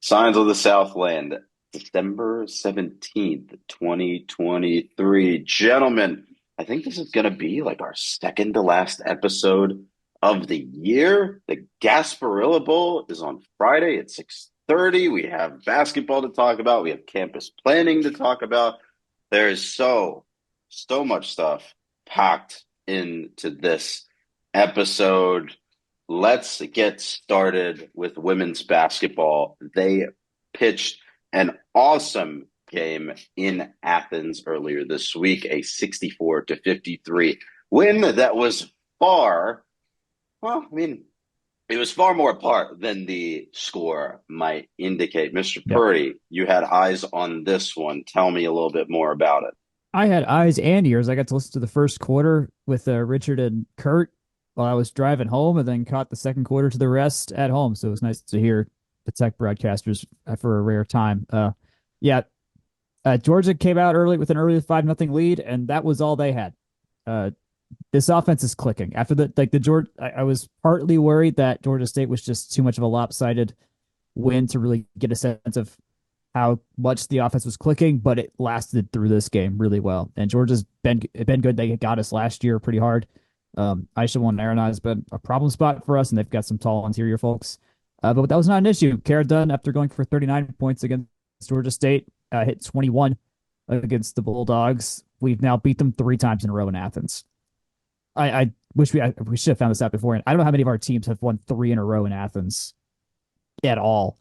Signs of the Southland, December 17th, 2023. Gentlemen, I think this is going to be like our second to last episode of the year. The Gasparilla Bowl is on Friday at 6:30. We have basketball to talk about. We have campus planning to talk about. There is so much stuff packed into this episode. Let's get started with women's basketball. They pitched an awesome game in Athens earlier this week, a 64-53 win that was it was far more apart than the score might indicate. Mr. Yep. Purdy, you had eyes on this one. Tell me a little bit more about it. I had eyes and ears. I got to listen to the first quarter with Richard and Kurt while I was driving home, and then caught the second quarter to the rest at home. So it was nice to hear the Tech broadcasters for a rare time. Yeah, Georgia came out early with an early 5-0 lead, and that was all they had. Uh, this offense is clicking after the Georgia. I was partly worried that Georgia State was just too much of a lopsided win to really get a sense of how much the offense was clicking, but it lasted through this game really well. And Georgia's been good. They got us last year pretty hard. Aisha won Aaron has been a problem spot for us, and they've got some tall interior folks. But that was not an issue. Kara Dunn, after going for 39 points against Georgia State, hit 21 against the Bulldogs. We've now beat them 3 times in a row in Athens. I wish we should have found this out before. And I don't know how many of our teams have won 3 in a row in Athens at all.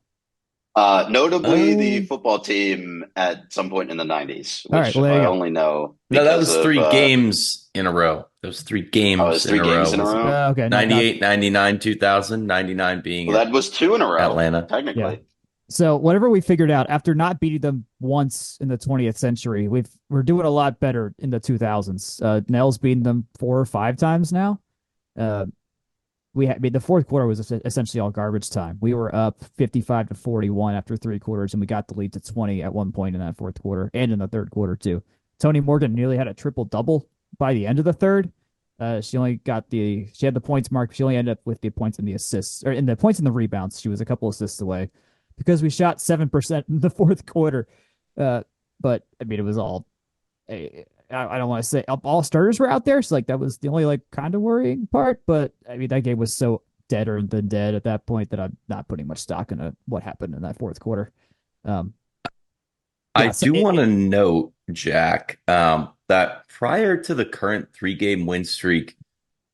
Notably, the football team at some point in the 90s, All right, which well, there you I go. only know No, that because was of, 3 games in a row. That was three oh, it's games in three a games row. in a Was row. Okay, not 98, 99, 2000, 99 being Well, at that was two in a row, Atlanta. yeah. technically. So whatever we figured out after not beating them once in the 20th century, we're doing a lot better in the 2000s. Nell's beaten them 4 or 5 times now. Uh, I mean, the fourth quarter was essentially all garbage time. We were up 55-41 after 3 quarters, and we got the lead to 20 at one point in that fourth quarter and in the third quarter too. Tony Morgan nearly had a triple double by the end of the third. She had the points mark. She only ended up with the points and the assists, or in the points and the rebounds. She was a couple assists away because we shot 7% in the fourth quarter. But I mean, it was all. I don't want to say all starters were out there, so like that was the only like kind of worrying part. But I mean, that game was so deader than dead at that point that I'm not putting much stock into what happened in that fourth quarter. Um, I yeah, so do want to note, Jack, that prior to the current 3 game win streak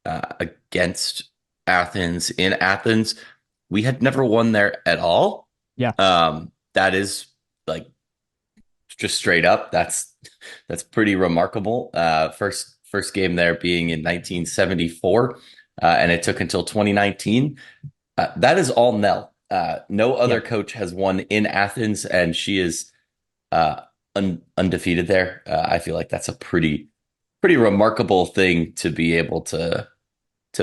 against Athens in Athens, we had never won there at all. yeah, That is like just straight up. That's pretty remarkable. First game there being in 1974, and it took until 2019. That is all Nell. No yeah. other coach has won in Athens, and she is undefeated there. I feel like that's a pretty remarkable thing to be able to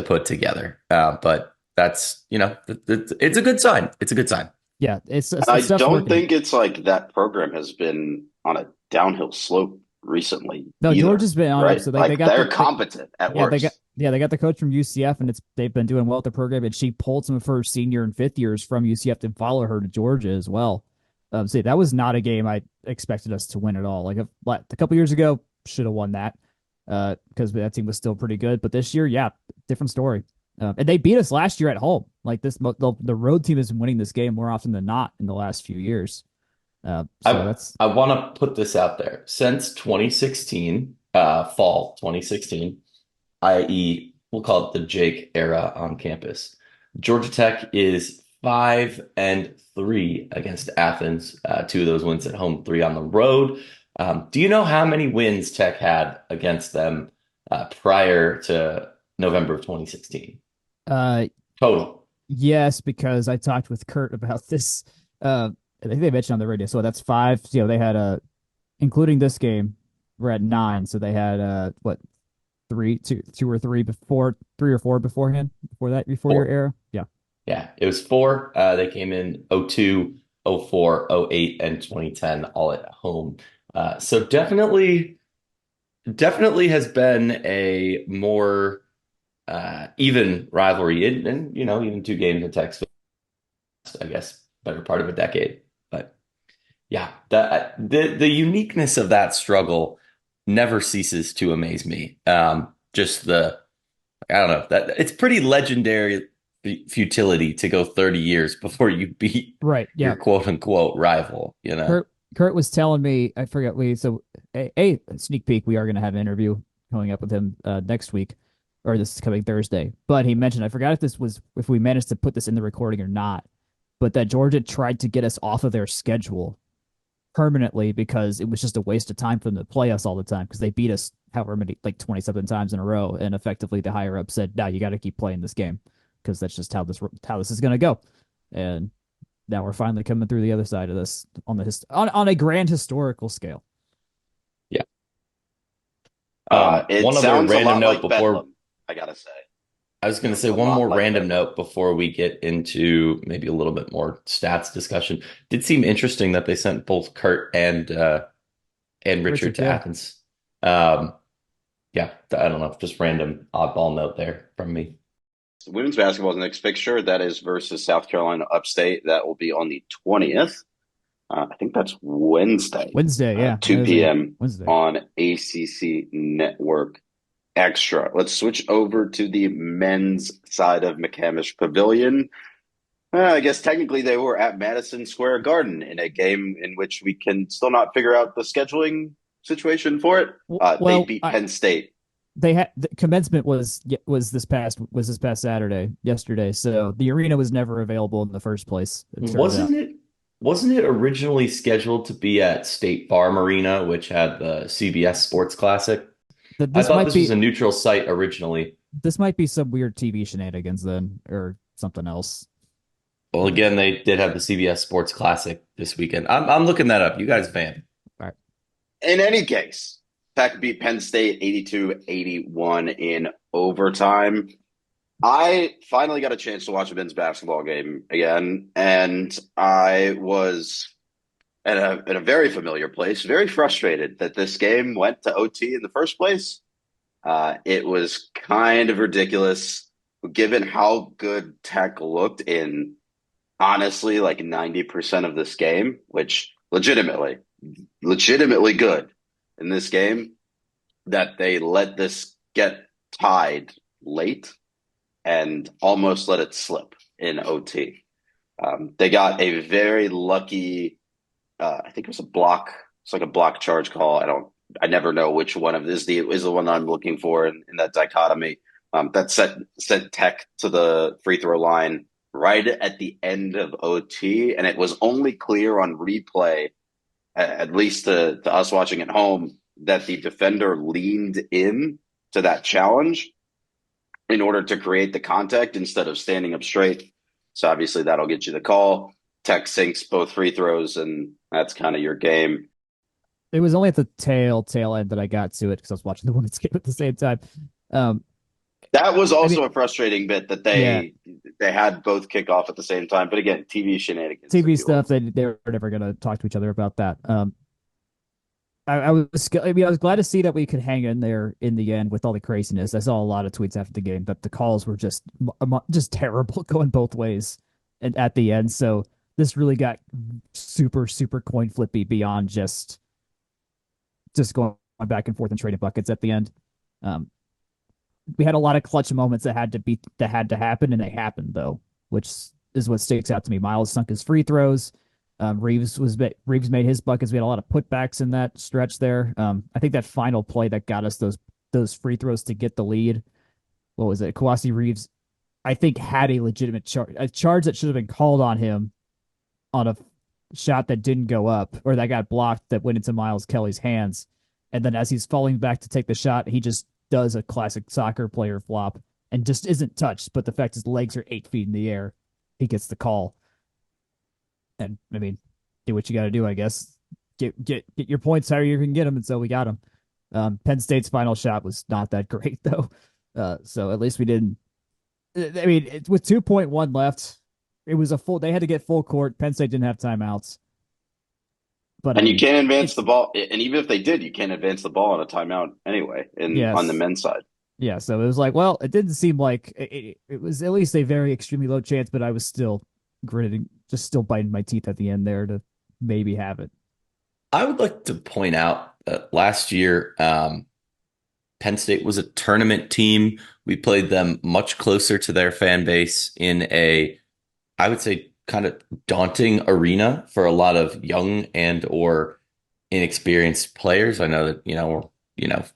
put together. But that's it's a good sign. It's a good sign. Yeah, And I stuff's don't working. think it's like that program has been on a downhill slope recently No, either, Georgia's been on up. right? So they Like got they're competent at worst. they got the coach from UCF, and they've been doing well at the program. And she pulled some of her senior and fifth years from UCF to follow her to Georgia as well. So that was not a game I expected us to win at all. Like a couple years ago, should have won that because that team was still pretty good. But this year, yeah, different story. And they beat us last year at home. Like the road team has been winning this game more often than not in the last few years. So I that's I want to put this out there. Since 2016, fall 2016, i.e., we'll call it the Jake era on campus, Georgia Tech is 5-3 against Athens. 2 of those wins at home, 3 on the road. Do you know how many wins Tech had against them prior to November of 2016? uh, Total. yes, because I talked with Kurt about this. I think they mentioned on the radio. So that's 5. You know, they had including this game, we're at 9. So they had what 2 or 3 before, 3 or 4 beforehand, before your 4. era. Yeah, Yeah, it was 4. They came in 02, 04, 08, and 2010 all at home. So definitely has been a more even rivalry. And even 2 games in Texas, I guess, better part of a decade. But yeah, the uniqueness of that struggle never ceases to amaze me. Just the I don't know that it's pretty legendary futility to go 30 years before you beat Right. your Yeah. quote unquote rival, you know? Kurt was telling me, I forget a sneak peek, we are going to have an interview coming up with him next week or this coming Thursday. But he mentioned, I forgot if we managed to put this in the recording or not, but that Georgia tried to get us off of their schedule permanently because it was just a waste of time for them to play us all the time because they beat us however many, like 20 something times in a row. And effectively the higher up said, no, you got to keep playing this game because that's just how this is going to go. And now we're finally coming through the other side of this on a grand historical scale. Yeah. It One other sounds a random lot note like before Bedlam, I gotta say. I was going to Sounds say a one lot more like random Bedlam. note before we get into maybe a little bit more stats discussion. Did seem interesting that they sent both Kurt and Richard Richard, to yeah. Athens. Yeah, I don't know, just random oddball note there from me. Women's basketball is the next fixture. That is versus South Carolina Upstate. That will be on the 20th. I think that's Wednesday, Wednesday, yeah. That 2 is a p.m. Wednesday. on ACC Network Extra. Let's switch over to the men's side of McCamish Pavilion. I guess technically they were at Madison Square Garden in a game in which we can still not figure out the scheduling situation for it. They Well, beat Penn State. they had the commencement was this past Saturday, yesterday. So the arena was never available in the first place. It turns out. Wasn't it originally scheduled to be at State Farm Arena, which had the CBS Sports Classic? That I thought this was a neutral site originally. this might be some weird TV shenanigans then, or something else. Well, again, they did have the CBS Sports Classic this weekend. I'm looking that up. You guys fan? All right. In any case, Tech beat Penn State 82-81 in overtime. I finally got a chance to watch a men's basketball game again, and I was in a very familiar place, very frustrated that this game went to OT in the first place. It was kind of ridiculous given how good Tech looked in honestly like 90% of this game, which legitimately good in this game, that they let this get tied late and almost let it slip in OT. They got a very lucky, I think it was a block. It's like a block charge call. I never know which one of this is the one that I'm looking for in that dichotomy. That sent Tech to the free throw line right at the end of OT, and it was only clear on replay, at least to us watching at home, that the defender leaned in to that challenge in order to create the contact instead of standing up straight. So obviously that'll get you the call. Tech sinks both free throws, and that's kind of your game. It was only at the tail end that I got to it because I was watching the women's game at the same time. That was also a frustrating bit that yeah, they had both kick off at the same time. But again, TV shenanigans. TV stuff. They were never going to talk to each other about that. I was glad to see that we could hang in there in the end with all the craziness. I saw a lot of tweets after the game that the calls were just terrible going both ways and at the end. So this really got super coin flippy beyond just going back and forth and trading buckets at the end. We had a lot of clutch moments that had to happen, and they happened though, which is what sticks out to me. Miles sunk his free throws. Reeves made his buckets. We had a lot of putbacks in that stretch there. I think that final play that got us those free throws to get the lead. What was it? Kawasi Reeves, I think, had a legitimate charge that should have been called on him on a shot that didn't go up or that got blocked that went into Miles Kelly's hands. And then as he's falling back to take the shot, he just does a classic soccer player flop and just isn't touched. But the fact his legs are 8 feet in the air, he gets the call. And I mean, do what you got to do, I guess. Get your points however you can get them, and so we got them. Penn State's final shot was not that great though, so at least we didn't. I mean, with 2.1 left, it was a full. They had to get full court. Penn State didn't have timeouts, but and you can't advance the ball. And even if they did, you can't advance the ball on a timeout anyway. On the men's side, yeah. So it was like, well, it didn't seem like it was at least a very extremely low chance, but I was still gritting just still biting my teeth at the end there to maybe have it. I would like to point out that last year, Penn State was a tournament team. We played them much closer to their fan base in a, I would say, kind of daunting arena for a lot of young and or inexperienced players. I know that, we're,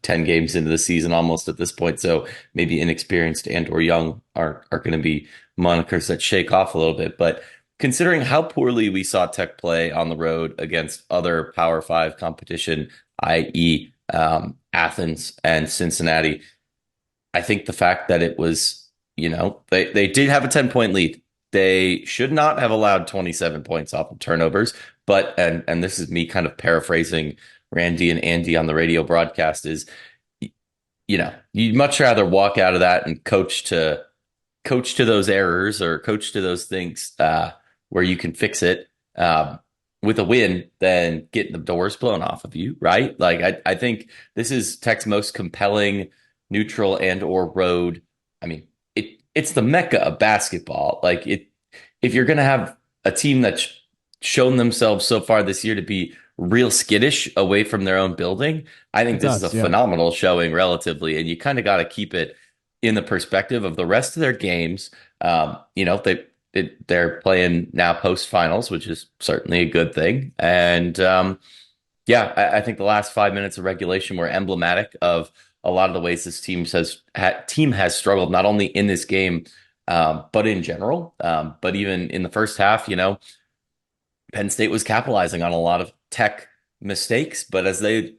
10 games into the season almost at this point. So maybe inexperienced and or young are going to be monikers that shake off a little bit. But considering how poorly we saw Tech play on the road against other Power Five competition, i.e., Athens and Cincinnati, I think the fact that it was, they did have a 10-point lead. They should not have allowed 27 points off of turnovers. But, and this is me kind of paraphrasing Randy and Andy on the radio broadcast, is, you'd much rather walk out of that and coach to those errors or coach to those things where you can fix it with a win than getting the doors blown off of you, right? Like, I think this is Tech's most compelling neutral and or road. I mean, it's the mecca of basketball. Like, if you're going to have a team that's shown themselves so far this year to be real skittish away from their own building, I think this is a phenomenal showing relatively, and you kind of got to keep it in the perspective of the rest of their games. They're playing now post finals, which is certainly a good thing. And I think the last 5 minutes of regulation were emblematic of a lot of the ways this team has struggled, not only in this game, but in general. But even in the first half, Penn State was capitalizing on a lot of Tech mistakes. But as they,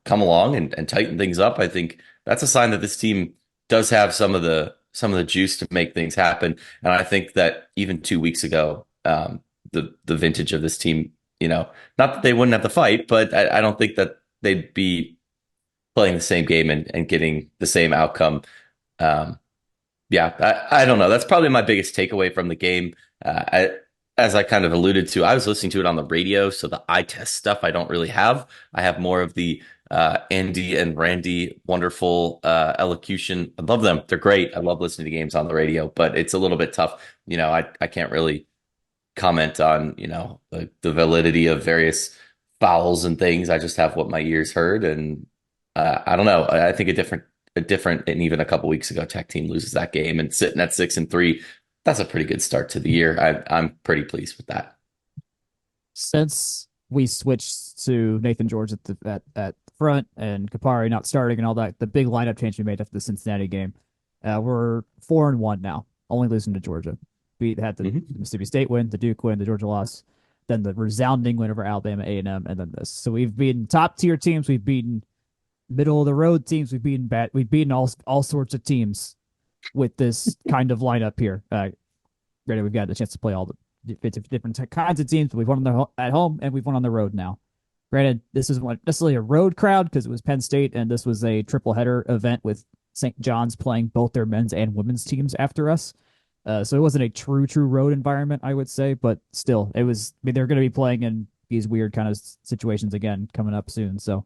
come along and tighten things up, I think that's a sign that this team does have some of the juice to make things happen. And I think that even 2 weeks ago, the vintage of this team, not that they wouldn't have to fight, but I don't think that they'd be playing the same game and getting the same outcome. I don't know. That's probably my biggest takeaway from the game. As I kind of alluded to, I was listening to it on the radio, so the eye test stuff I don't really have. I have more of the Andy and Randy wonderful elocution. I love them. They're great. I love listening to games on the radio, but it's a little bit tough. I can't really comment on, the validity of various fouls and things. I just have what my ears heard. And I don't know. I think a different, and even a couple weeks ago, Tech team loses that game and sitting at 6-3. That's a pretty good start to the year. I'm pretty pleased with that. Since we switched to Nathan George at front and Kapari not starting and all that, the big lineup change we made after the Cincinnati game, we're 4-1 now, only losing to Georgia. We had the Mississippi State win, the Duke win, the Georgia loss, then the resounding win over Alabama A&M, and then this. So we've beaten top tier teams, we've beaten middle of the road teams, we've beaten all sorts of teams with this kind of lineup here. Granted, we've got the chance to play all the different kinds of teams, but we've won at home and we've won on the road now. Granted, this isn't necessarily a road crowd because it was Penn State and this was a triple header event with St. John's playing both their men's and women's teams after us. So it wasn't a true road environment, I would say, but still, it was. I mean, they're going to be playing in these weird kind of situations again coming up soon. So,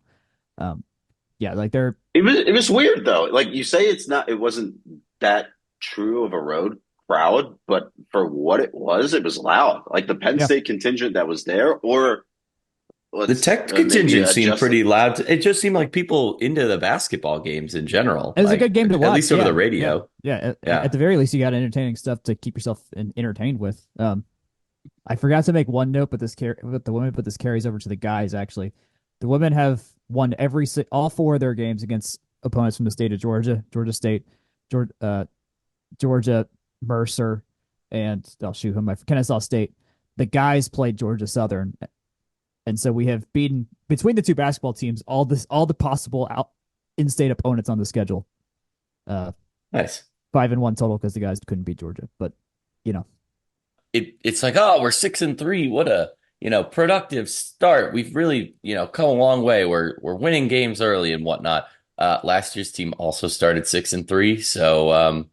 like they're. It was weird though. Like you say, it wasn't that true of a road crowd, but for what it was loud. Like the Penn State contingent that was there, or the Tech contingent seemed pretty loud. It just seemed like people into the basketball games in general. It was a good game to watch, at least over the radio. Yeah. At the very least, you got entertaining stuff to keep yourself entertained with. I forgot to make one note, but this carries over to the guys. Actually, the women have won all four of their games against opponents from the state of Georgia, Georgia State, Georgia, Mercer, and Kennesaw State. The guys played Georgia Southern, and so we have beaten between the two basketball teams all the possible in-state opponents on the schedule. Nice 5-1 total because the guys couldn't beat Georgia, but it's like, oh, we're 6-3. What a productive start. We've really come a long way. We're winning games early and whatnot. Last year's team also started 6-3, so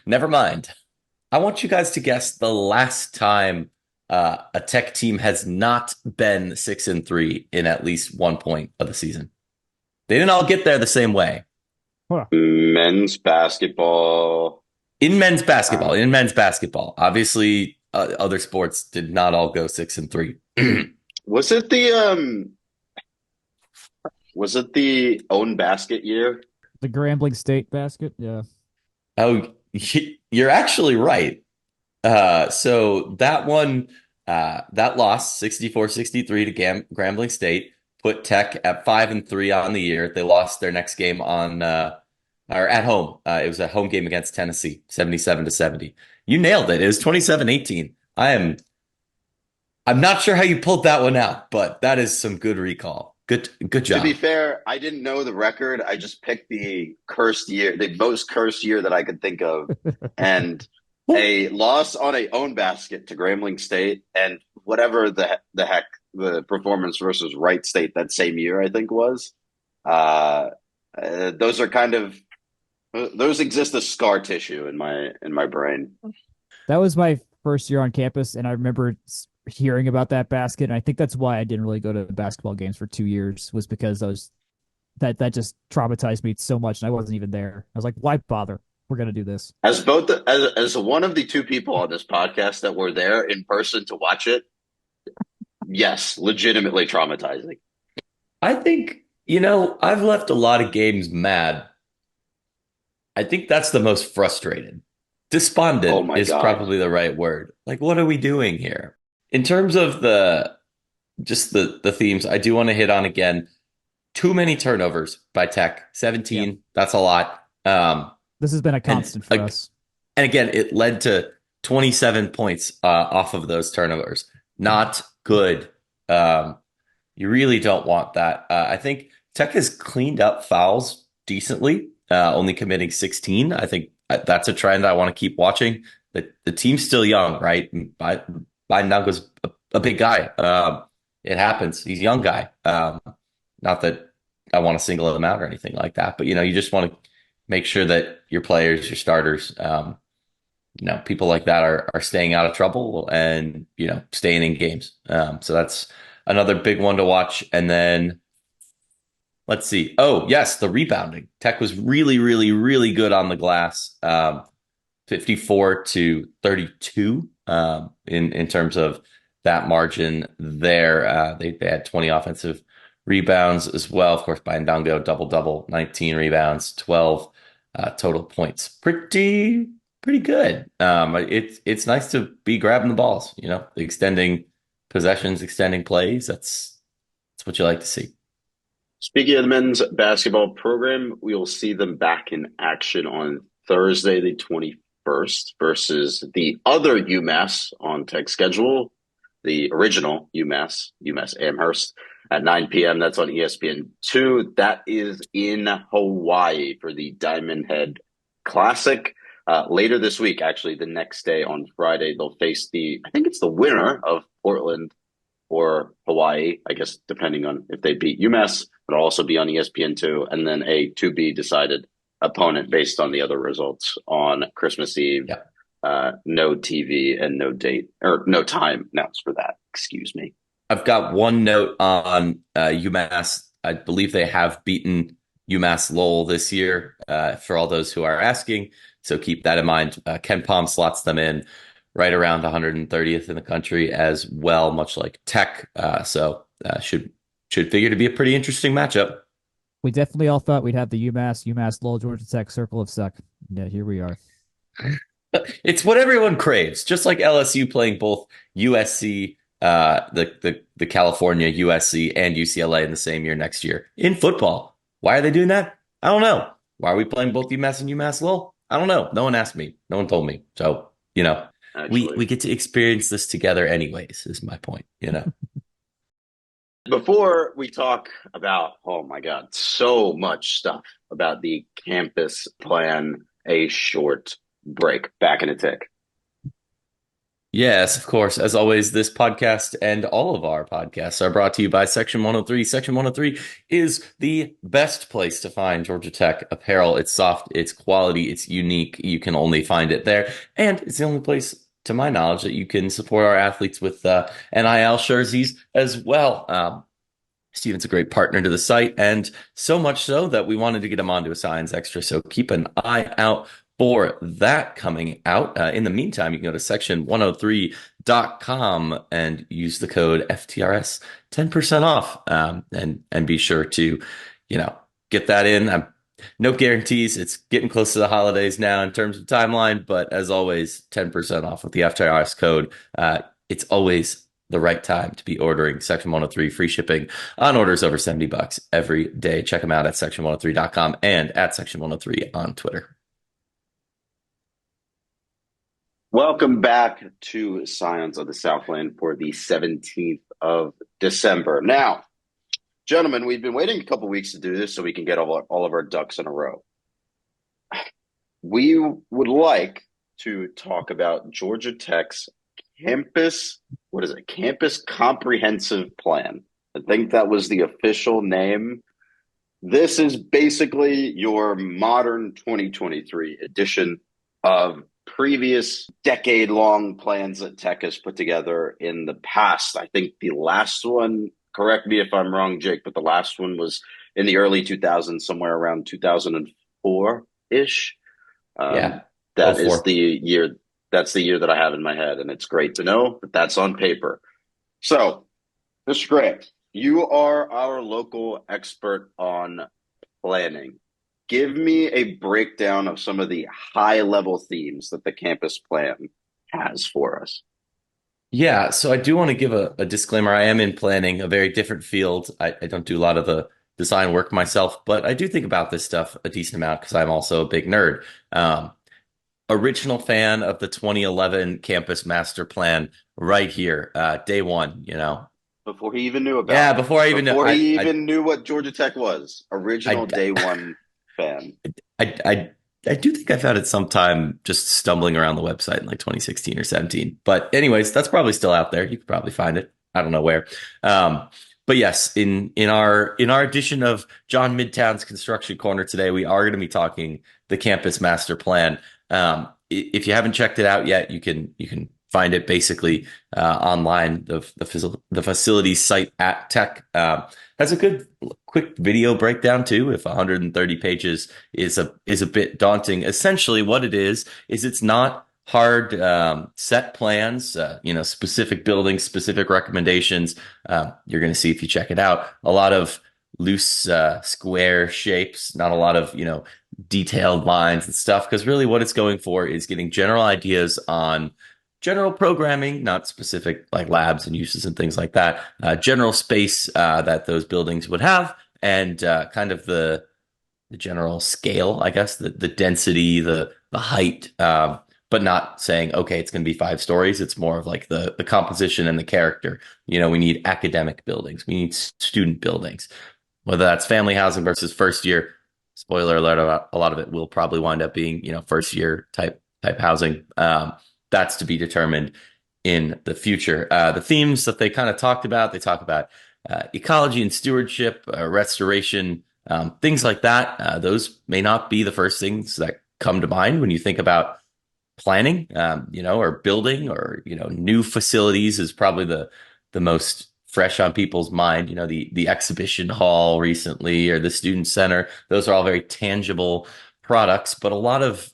never mind. I want you guys to guess the last time a Tech team has not been 6-3 in at least 1 point of the season. They didn't all get there the same way. Men's basketball. In men's basketball. Obviously, other sports did not all go 6-3. Was it the own basket year? The Grambling State basket. Yeah. Oh, you're actually right. So that one, that loss 64-63 to Grambling State put Tech at 5-3 on the year. They lost their next game on or at home. It was a home game against Tennessee, 77-70. You nailed it. It was 27-18. I'm not sure how you pulled that one out, but that is some good recall. Good To be job. fair, I didn't know the record. I just picked the cursed year, the most cursed year that I could think of. And a loss on a own basket to Grambling State and whatever the heck the performance versus Wright State that same year I think was. Uh, those are kind of those exist as scar tissue in my brain. That was my first year on campus, and I remember hearing about that basket. And I think that's why I didn't really go to basketball games for 2 years, was because that just traumatized me so much, and I wasn't even there. I was like, why bother? We're gonna do this. As one of the two people on this podcast that were there in person to watch it, yes, legitimately traumatizing. I think, I've left a lot of games mad. I think that's the most frustrated. Oh Despondent my is God. probably the right word. Like, what are we doing here? In terms of the themes, I do want to hit on again. Too many turnovers by Tech. Yeah, 17. That's a lot. this has been a And constant for like, us. and again, it led to 27 points off of those turnovers. Not good. Um, you really don't want that. I think Tech has cleaned up fouls decently, only committing 16. I think that's a trend I want to keep watching. The team's still young, right? Biden Dunga's a big guy. It happens. He's a young guy. Not that I want to single him out or anything like that, but you just want to make sure that your players, your starters, people like that are staying out of trouble and staying in games. So that's another big one to watch. And then let's see. Oh, yes, the rebounding. Tech was really, really, really good on the glass. 54-32 in terms of that margin there. They had 20 offensive rebounds as well. Of course, Bayandongo double-double, 19 rebounds, 12 total points. Pretty good. It's nice to be grabbing the balls, extending possessions, extending plays. That's what you like to see. Speaking of the men's basketball program, we will see them back in action on Thursday, the 21st, versus the other UMass on Tech schedule, the original UMass Amherst at 9 p.m. That's on ESPN2. That is in Hawaii for the Diamond Head Classic. Later this week, actually, the next day on Friday, they'll face I think it's the winner of Portland or Hawaii, I guess, depending on if they beat UMass, but it'll also be on ESPN2, and then a to be decided opponent based on the other results on Christmas Eve. Yeah. No TV and no date or no time announced for that. Excuse me. I've got one note on UMass. I believe they have beaten UMass Lowell this year, for all those who are asking. So keep that in mind. Ken Palm slots them in right around 130th in the country as well, much like Tech. So should figure to be a pretty interesting matchup. We definitely all thought we'd have the UMass Lowell, Georgia Tech circle of suck. Yeah, here we are. It's what everyone craves, just like LSU playing both USC, the California USC and UCLA in the same year next year in football. Why are they doing that? I don't know. Why are we playing both UMass and UMass Lowell? I don't know. No one asked me. No one told me. So, we get to experience this together anyways, is my point, Before we talk about, oh my God, so much stuff about the campus plan, a short break. Back in a tick. Yes, of course. As always, this podcast and all of our podcasts are brought to you by Section 103. Section 103 is the best place to find Georgia Tech apparel. It's soft, it's quality, it's unique. You can only find it there. And it's the only place, to my knowledge, that you can support our athletes with NIL jerseys as well. Steven's a great partner to the site, and so much so that we wanted to get him onto a Science Extra. So keep an eye out for that coming out. In the meantime, you can go to section103.com and use the code FTRS 10% off. And be sure to, get that in. No guarantees. It's getting close to the holidays now in terms of timeline, but as always, 10% off with the FTRS code. It's always the right time to be ordering Section 103 free shipping on orders over $70 every day. Check them out at section103.com and at Section 103 on Twitter. Welcome back to Scions of the Southland for the 17th of December. Now, gentlemen, we've been waiting a couple weeks to do this so we can get all of our ducks in a row. We would like to talk about Georgia Tech's campus comprehensive plan. I think that was the official name. This is basically your modern 2023 edition of previous decade-long plans that Tech has put together in the past. I think the last one, correct me if I'm wrong, Jake, but the last one was in the early 2000s, somewhere around 2004-ish. Yeah. That is the year. That's the year that I have in my head, and it's great to know that that's on paper. So, Mr. Gray, you are our local expert on planning. Give me a breakdown of some of the high-level themes that the campus plan has for us. Yeah, so I do want to give a disclaimer. I am in planning, a very different field. I don't do a lot of the design work myself, but I do think about this stuff a decent amount because I'm also a big nerd. Original fan of the 2011 campus master plan right here, day one, Before he even knew about Yeah, it. before I even Before knew, he even knew what Georgia Tech was. Original I, day one fan. I do think I found it sometime just stumbling around the website in like 2016 or 17. But anyways, that's probably still out there. You could probably find it. I don't know where. But yes, in our edition of John Midtown's Construction Corner today, we are going to be talking the campus master plan. If you haven't checked it out yet, you can find it basically online. The facility site at Tech has a good quick video breakdown too. If 130 pages is a bit daunting, essentially what it is it's not hard set plans, specific buildings, specific recommendations. You're going to see if you check it out a lot of loose square shapes, not a lot of detailed lines and stuff, because really what it's going for is getting general ideas on general programming, not specific like labs and uses and things like that, general space that those buildings would have, and kind of the general scale, I guess, the density, the height, but not saying, okay, it's going to be 5 stories. It's more of like the composition and the character. We need academic buildings. We need student buildings, whether that's family housing versus first year. Spoiler alert, a lot of it will probably wind up being, first year type housing. That's to be determined in the future. The themes that they kind of talked about, they talk about ecology and stewardship, restoration, things like that. Those may not be the first things that come to mind when you think about planning, or building, or, new facilities is probably the most fresh on people's mind. The exhibition hall recently, or the student center. Those are all very tangible products, but a lot of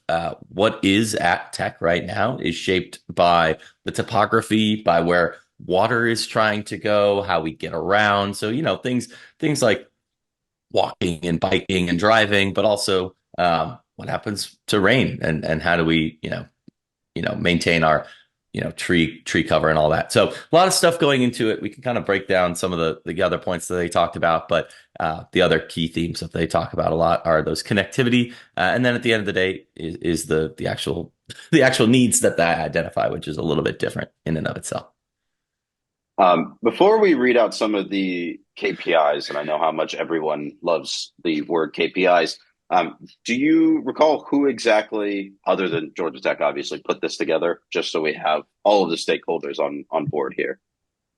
what is at Tech right now is shaped by the topography, by where water is trying to go, how we get around. So, things like walking and biking and driving, but also what happens to rain, and how do we, maintain our tree cover and all that. So a lot of stuff going into it. We can kind of break down some of the other points that they talked about, but the other key themes that they talk about a lot are those connectivity, and then at the end of the day is the actual needs that they identify, which is a little bit different in and of itself. Before we read out some of the KPIs, and I know how much everyone loves the word KPIs, do you recall who exactly, other than Georgia Tech, obviously, put this together, just so we have all of the stakeholders on board here?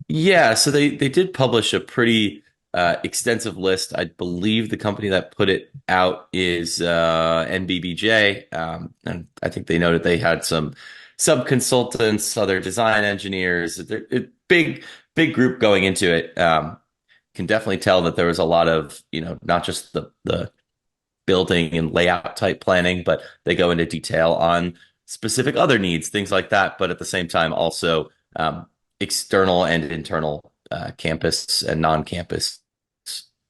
Yeah, so they did publish a pretty extensive list. I believe the company that put it out is NBBJ, and I think they noted they had some sub-consultants, other design engineers. They're a big group going into it. Can definitely tell that there was a lot of, not just the building and layout type planning, but they go into detail on specific other needs, things like that. But at the same time, also external and internal campus and non-campus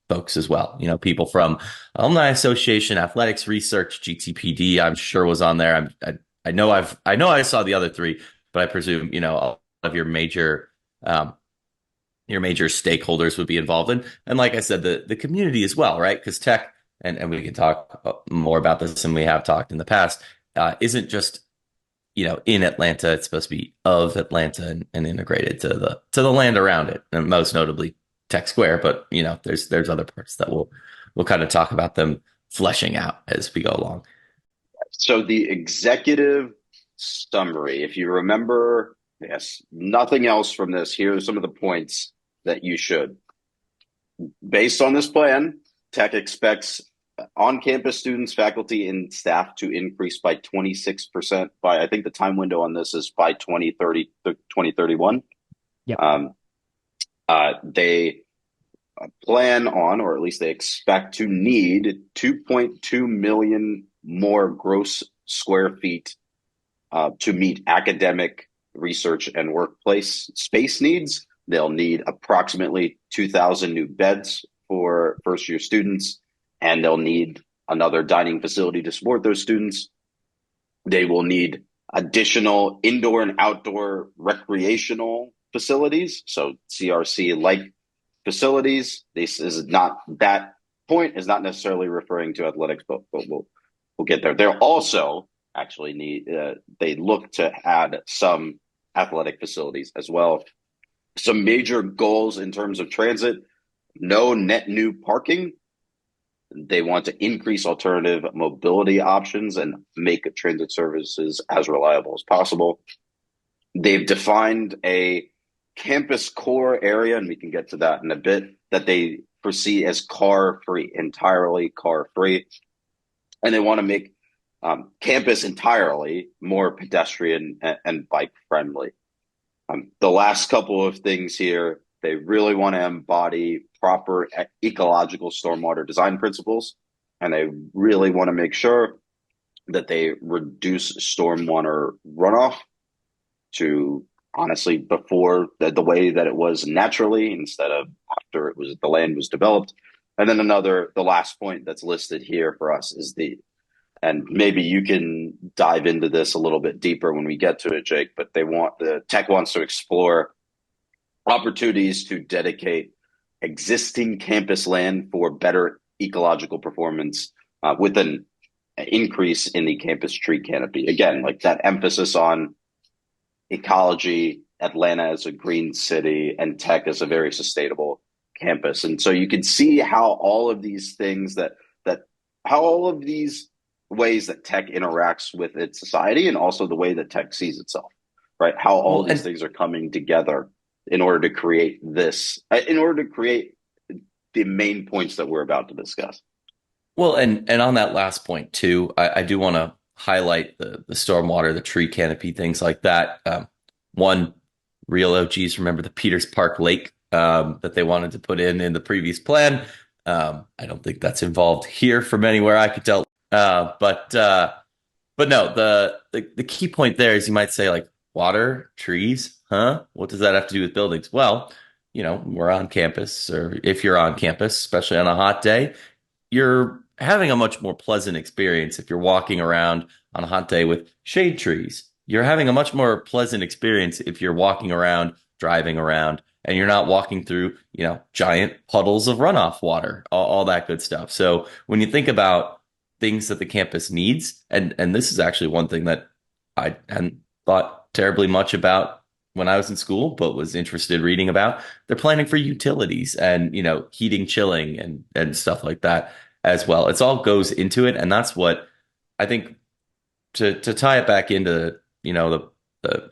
folks as well. People from Alumni Association, Athletics Research, GTPD, I'm sure was on there. I know I saw the other three, but I presume, all of your major stakeholders would be involved in. And like I said, the community as well, right? Because tech, and we can talk more about this than we have talked in the past, isn't just, in Atlanta. It's supposed to be of Atlanta and integrated to the land around it, and most notably Tech Square. But there's other parts that we'll kind of talk about them fleshing out as we go along. So the executive summary, if you remember, yes, nothing else from this, here are some of the points that you should. Based on this plan, Tech expects on-campus students, faculty, and staff to increase by 26% by, I think the time window on this is by 2031. Yep. They plan on, or at least they expect to need 2.2 million more gross square feet to meet academic, research, and workplace space needs. They'll need approximately 2,000 new beds for first-year students, and they'll need another dining facility to support those students. They will need additional indoor and outdoor recreational facilities, so CRC-like facilities. This is not, that point is not necessarily referring to athletics, but we'll get there. They'll also actually need, they look to add some athletic facilities as well. Some major goals in terms of transit: no net new parking. They want to increase alternative mobility options and make transit services as reliable as possible. They've defined a campus core area, and we can get to that in a bit, that they foresee as car-free, entirely car-free. And they want to make campus entirely more pedestrian and bike-friendly. The last couple of things here, they really want to embody proper ecological stormwater design principles, and they really want to make sure that they reduce stormwater runoff to, honestly, before the way that it was naturally instead of after the land was developed. And then the last point that's listed here for us is and maybe you can dive into this a little bit deeper when we get to it, Jake, but the Tech wants to explore opportunities to dedicate existing campus land for better ecological performance with an increase in the campus tree canopy. Again, like that emphasis on ecology, Atlanta as a green city, and Tech as a very sustainable campus. And so you can see how all of these things how all of these ways that Tech interacts with its society, and also the way that Tech sees itself, right? How all of these things are coming together in order to create the main points that we're about to discuss. Well, and on that last point too, I do want to highlight the stormwater, the tree canopy, things like that. One, real OGs remember the Peters Park Lake that they wanted to put in the previous plan. I don't think that's involved here from anywhere I could tell. But no, the key point there is, you might say, like, water, trees, huh? What does that have to do with buildings? Well, we're on campus, or if you're on campus, especially on a hot day, you're having a much more pleasant experience if you're walking around on a hot day with shade trees. You're having a much more pleasant experience if you're walking around, driving around, and you're not walking through, giant puddles of runoff water, all that good stuff. So when you think about things that the campus needs, and this is actually one thing that I hadn't thought terribly much about when I was in school, but was interested reading about, they're planning for utilities and, heating, chilling, and stuff like that as well. It's all goes into it. And that's what I think, to tie it back into, the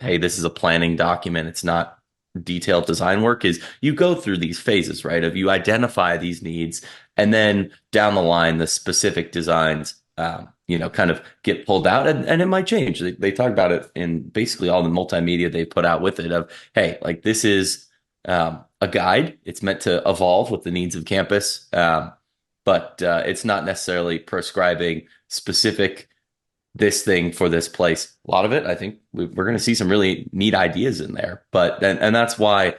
hey, this is a planning document, it's not detailed design work, is you go through these phases, right? Of you identify these needs, and then down the line, the specific designs, kind of get pulled out, and it might change. They talk about it in basically all the multimedia they put out with it, of, hey, like, this is a guide. It's meant to evolve with the needs of campus. but it's not necessarily prescribing specific this thing for this place. A lot of it, I think we're going to see some really neat ideas in there. But and that's why,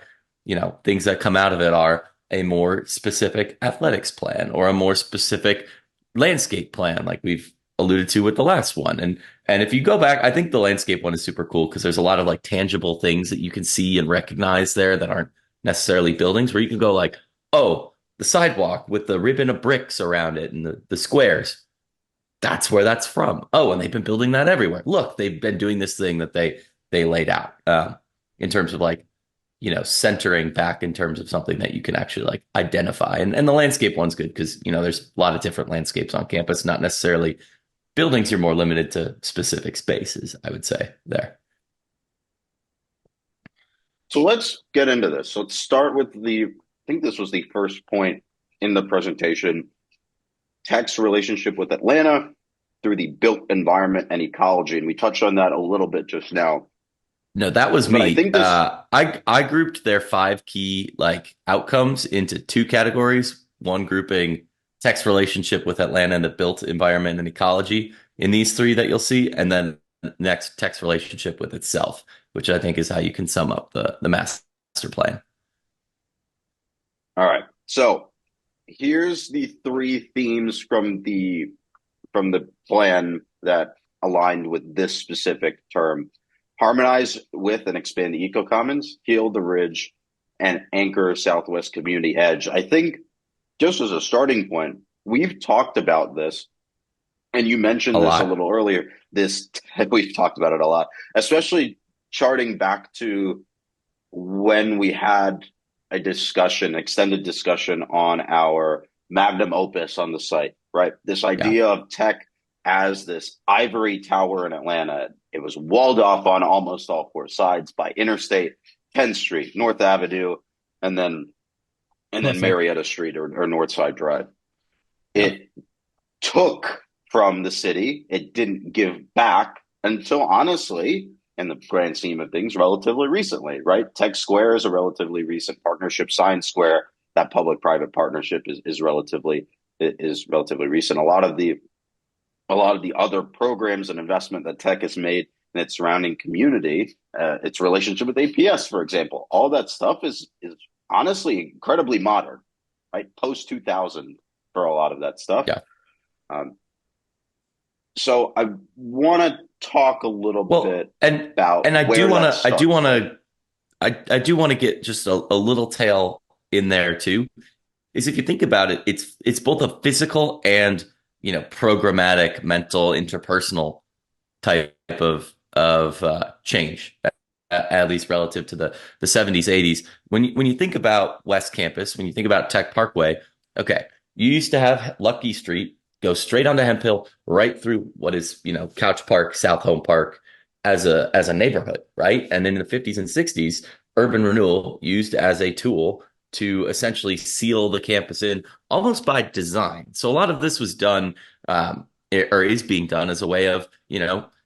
things that come out of it are a more specific athletics plan or a more specific landscape plan, like we've alluded to with the last one. And if you go back, I think the landscape one is super cool because there's a lot of like tangible things that you can see and recognize there that aren't necessarily buildings, where you can go like, oh, the sidewalk with the ribbon of bricks around it and the squares, that's where that's from. Oh, and they've been building that everywhere. Look, they've been doing this thing that they laid out, in terms of like, centering back in terms of something that you can actually like identify. And the landscape one's good because, there's a lot of different landscapes on campus, not necessarily buildings. You're more limited to specific spaces, I would say there. So let's get into this. So let's start with I think this was the first point in the presentation, Tech's relationship with Atlanta through the built environment and ecology. And we touched on that a little bit just now. No, that was But me. I think this, I grouped their five key like outcomes into two categories. One grouping Tech's relationship with Atlanta and the built environment and ecology in these three that you'll see, and then next Tech's relationship with itself, which I think is how you can sum up the master plan. all right. So here's the three themes from the plan that aligned with this specific term: harmonize with and expand the eco commons, heal the ridge, and anchor Southwest community edge. I think just as a starting point, we've talked about this, and you A mentioned this a lot. little earlier. We've talked about it a lot, especially charting back to when we had a discussion, extended discussion on our magnum opus on the site, right? This Yeah. idea of Tech as this ivory tower in Atlanta. It was walled off on almost all four sides by Interstate, Penn Street, North Avenue, and then Northside. Marietta Street or Northside Drive. Yeah. It took from the city. It didn't give back until, honestly, in the grand scheme of things, relatively recently, right? Tech Square is a relatively recent partnership. Science Square, that public-private partnership is relatively recent. A lot of the other programs and investment that Tech has made in its surrounding community, its relationship with APS, for example, all that stuff is honestly incredibly modern, right? Post 2000 for a lot of that stuff. Yeah. Um, so I want to talk a little Well, bit about and where that starts, right? I do want to get just a little tail in there too. Is if you think about it, it's both a physical and programmatic, mental, interpersonal type of change, at least relative to the 70s, 80s. When you think about West Campus, when you think about Tech Parkway, okay, you used to have Lucky Street go straight onto Hemp Hill, right through what is Couch Park, South Home Park, as a neighborhood, right? And then in the 50s and 60s, urban renewal used as a tool to essentially seal the campus in almost by design. So a lot of this was done, or is being done as a way of,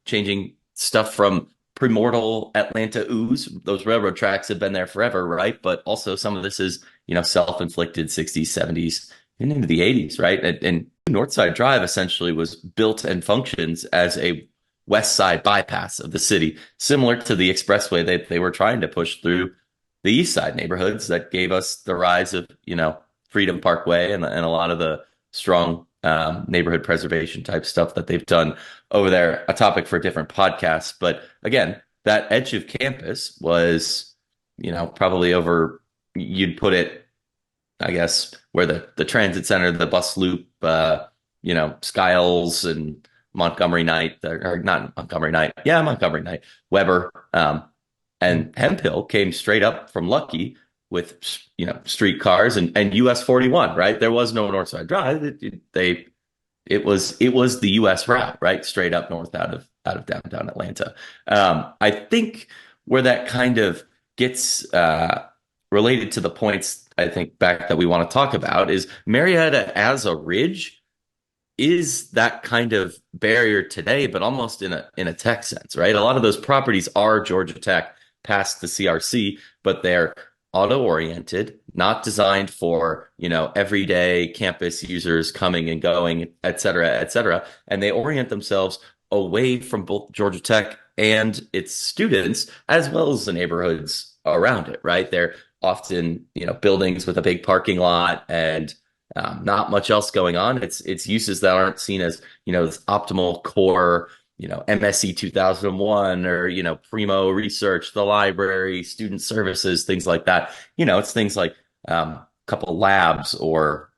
changing stuff from primordial Atlanta ooze. Those railroad tracks have been there forever, right? But also some of this is, self-inflicted 60s, 70s, and into the 80s, right? And Northside Drive essentially was built and functions as a west side bypass of the city, similar to the expressway they were trying to push through the east side neighborhoods that gave us the rise of, Freedom Parkway and a lot of the strong neighborhood preservation type stuff that they've done over there. A topic for different podcasts. But again, that edge of campus was, probably over, you'd put it, I guess, where the transit center, the bus loop, Skiles and Montgomery Knight, or not Montgomery Knight. Yeah, Montgomery Knight, Weber, and Hemphill came straight up from Lucky with streetcars and US 41, right? There was no Northside Drive. It was the US route, right? Straight up north out of downtown Atlanta. I think where that kind of gets related to the points I think back that we want to talk about is Marietta as a ridge is that kind of barrier today, but almost in a tech sense, right? A lot of those properties are Georgia Tech past the CRC, but they're auto-oriented, not designed for, everyday campus users coming and going, et cetera, et cetera. And they orient themselves away from both Georgia Tech and its students, as well as the neighborhoods around it, right? They're often, buildings with a big parking lot and not much else going on. It's uses that aren't seen as, this optimal core, MSc 2001 or, Primo Research, the library, student services, things like that. It's things like a couple labs or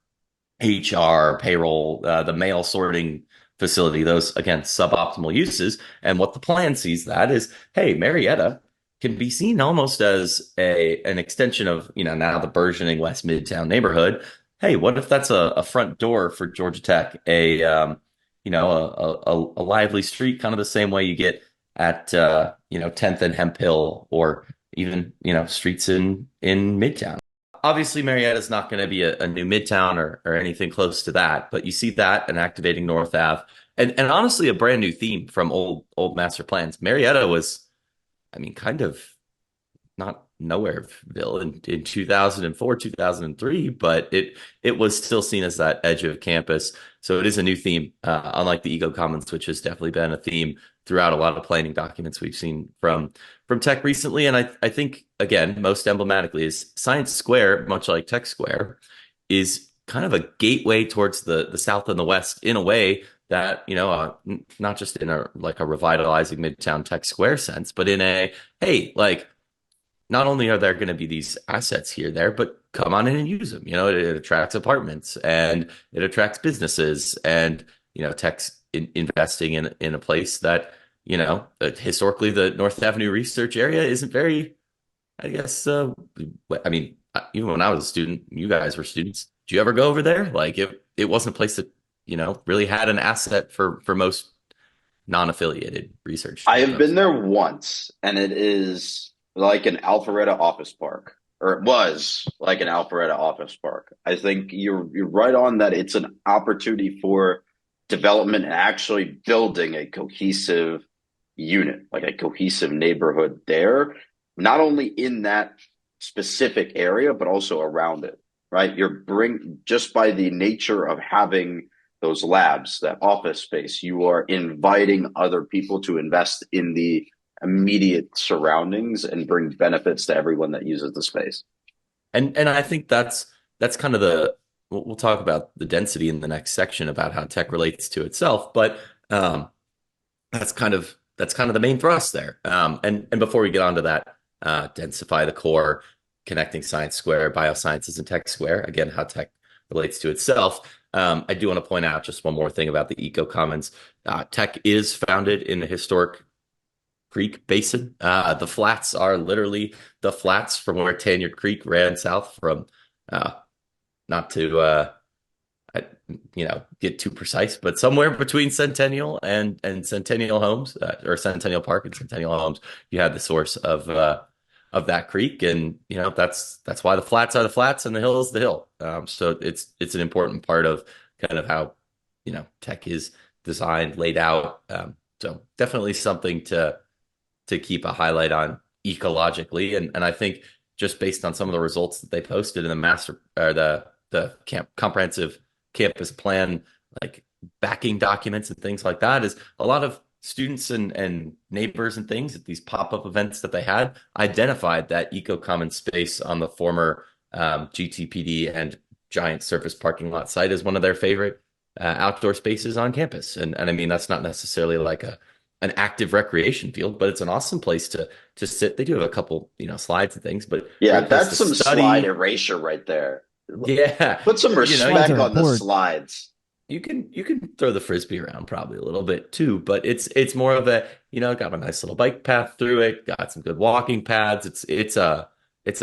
HR, payroll, the mail sorting facility, those again, suboptimal uses. And what the plan sees that is, hey, Marietta can be seen almost as an extension of, now the burgeoning West Midtown neighborhood. Hey, what if that's a front door for Georgia Tech, a lively street, kind of the same way you get at 10th and Hemp Hill, or even streets in Midtown. Obviously, Marietta is not going to be a new Midtown or anything close to that, but you see that and activating North Ave, and honestly a brand new theme from old master plans. Marietta was, I mean, kind of not Nowhereville in 2004, 2003, but it was still seen as that edge of campus. So it is a new theme, unlike the Eco Commons, which has definitely been a theme throughout a lot of planning documents we've seen from Tech recently. And I think, again, most emblematically is Science Square, much like Tech Square, is kind of a gateway towards the South and the West in a way that, not just in a like a revitalizing Midtown Tech Square sense, but in a, hey, like, not only are there going to be these assets here, there, but come on in and use them. It attracts apartments and it attracts businesses, and tech's investing in a place that historically the North Avenue research area isn't very. I guess. I mean, even when I was a student, you guys were students. Did you ever go over there? Like it wasn't a place that really had an asset for most non-affiliated research I have folks. been there once, and it is like an Alpharetta office park, or it was like an Alpharetta office park. I think you're right on that. It's an opportunity for development and actually building a cohesive unit, like a cohesive neighborhood there, not only in that specific area, but also around it, right? Just by the nature of having those labs, that office space, you are inviting other people to invest in the immediate surroundings and bring benefits to everyone that uses the space. And I think that's kind of we'll talk about the density in the next section about how tech relates to itself, but that's kind of the main thrust there. And before we get onto that, densify the core, connecting Science Square, biosciences, and Tech Square. Again, how tech relates to itself. I do want to point out just one more thing about the Eco Commons. Tech is founded in the historic Creek Basin. The flats are literally the flats from where Tanyard Creek ran south from, uh, not to get too precise, but somewhere between Centennial and Centennial Homes, or Centennial Park and Centennial Homes, you have the source of that creek, and that's why the flats are the flats and the hill is the hill. So it's an important part of kind of how tech is designed, laid out. So definitely something to keep a highlight on ecologically, and I think just based on some of the results that they posted in the master or the comprehensive campus plan, like backing documents and things like that, is a lot of students and neighbors and things at these pop-up events that they had identified that eco common space on the former GTPD and giant surface parking lot site as one of their favorite outdoor spaces on campus. And I mean, that's not necessarily like an active recreation field, but it's an awesome place to sit. They do have a couple, slides and things, but Yeah, great place that's to some slide study. erasure right there. Yeah. Put some Slides respect are on the important. slides. You can throw the frisbee around probably a little bit too, but it's more of a, got a nice little bike path through it, got some good walking paths. It's a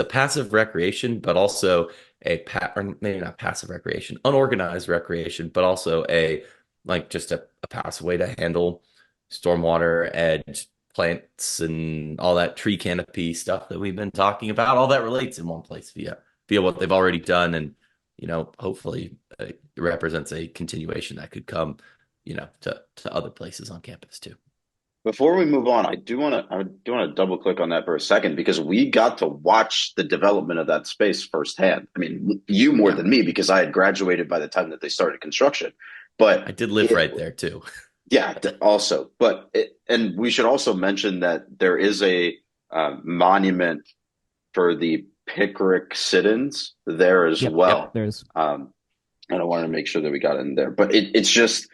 passive recreation, but also or maybe not passive recreation, unorganized recreation, but also a like just a passive way to handle stormwater and plants and all that tree canopy stuff that we've been talking about. All that relates in one place via what they've already done, and hopefully it represents a continuation that could come, to other places on campus too. Before we move on, I do want to double click on that for a second because we got to watch the development of that space firsthand. I mean, you more Yeah, than me because I had graduated by the time that they started construction. I But did live it, right there too. yeah, also, and we should also mention that there is a monument for the Pickerick sit-ins there as Yep. well. There's And I wanted to make sure that we got in there. But it's just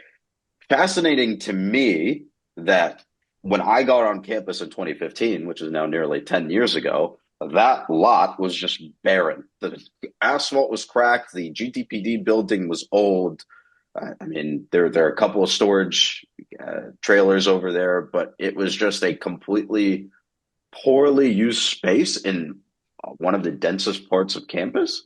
fascinating to me that when I got on campus in 2015, which is now nearly 10 years ago, that lot was just barren. The asphalt was cracked. The GTPD building was old. I mean, there are a couple of storage trailers over there, but it was just a completely poorly used space in one of the densest parts of campus.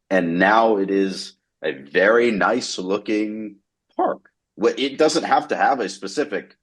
And now it is a very nice looking park. It doesn't have to have a specific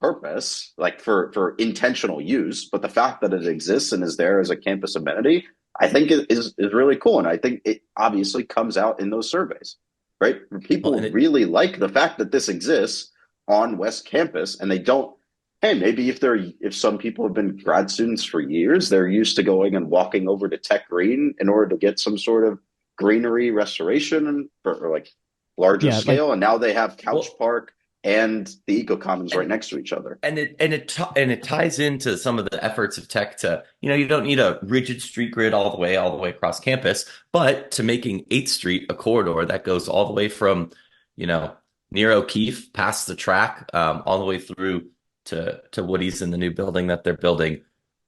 purpose, like for intentional use, but the fact that it exists and is there as a campus amenity, I think is really cool. And I think it obviously comes out in those surveys, right? Well, People and it really like the fact that this exists on West Campus, and they don't. Hey, maybe if some people have been grad students for years, they're used to going and walking over to Tech Green in order to get some sort of greenery restoration or like larger yeah, like scale, and now they have Couch well, Park and the Eco Commons right and next to each other. and it ties into some of the efforts of tech to, you don't need a rigid street grid all the way across campus, but to making 8th Street a corridor that goes all the way from, you know, near O'Keefe past the track, all the way through to Woody's in the new building that they're building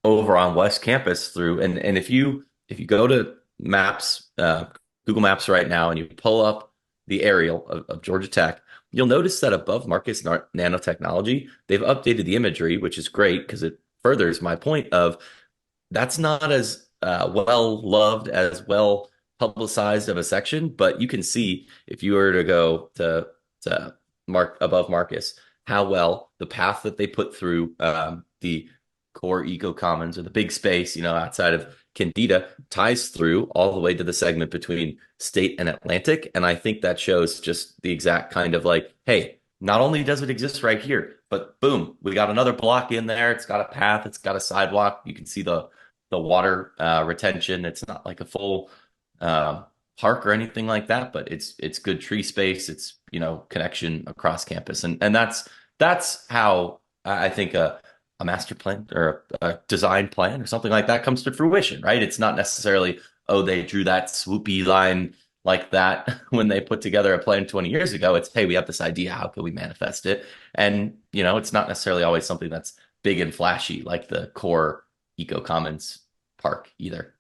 over on West Campus through. And if you go to Maps, Google Maps right now, and you pull up the aerial of Georgia Tech, you'll notice that above Marcus Nanotechnology, they've updated the imagery, which is great because it furthers my point of that's not as well loved, as well publicized of a section, but you can see if you were to go to Mark above Marcus, how well the path that they put through the core eco commons or the big space, outside of Candida, ties through all the way to the segment between State and Atlantic. And I think that shows just the exact kind of like, hey, not only does it exist right here, but boom, we got another block in there. It's got a path, it's got a sidewalk. You can see the water retention. It's not like a full park or anything like that, but it's good tree space. It's connection across campus, and that's how I think a master plan or a design plan or something like that comes to fruition, right? It's not necessarily, oh, they drew that swoopy line like that when they put together a plan 20 years ago. It's, hey, we have this idea. How can we manifest it? And, it's not necessarily always something that's big and flashy like the core Eco Commons park either.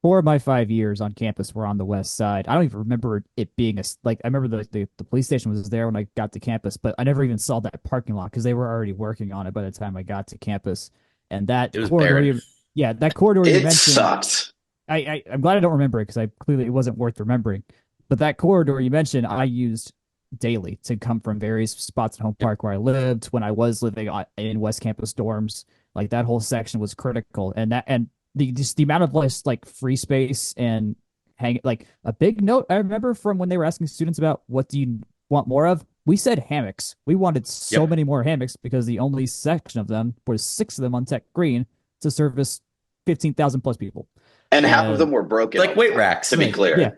4 of my 5 years on campus were on the west side. I don't even remember it being like I remember the police station was there when I got to campus, but I never even saw that parking lot because they were already working on it by the time I got to campus. And that It was corridor, barren. yeah, that corridor you It mentioned, sucked. I'm glad I don't remember it because I clearly it wasn't worth remembering. But that corridor you mentioned, I used daily to come from various spots in Home Yep. Park where I lived when I was living in West Campus dorms. Like that whole section was critical, and the amount of less like free space and hang like a big note I remember from when they were asking students about what do you want more of. We said hammocks. We wanted so Yep. many more hammocks because the only section of them was 6 of them on Tech Green to service 15,000 plus people. And half of them And were broken, Like weight racks. to be yeah, clear.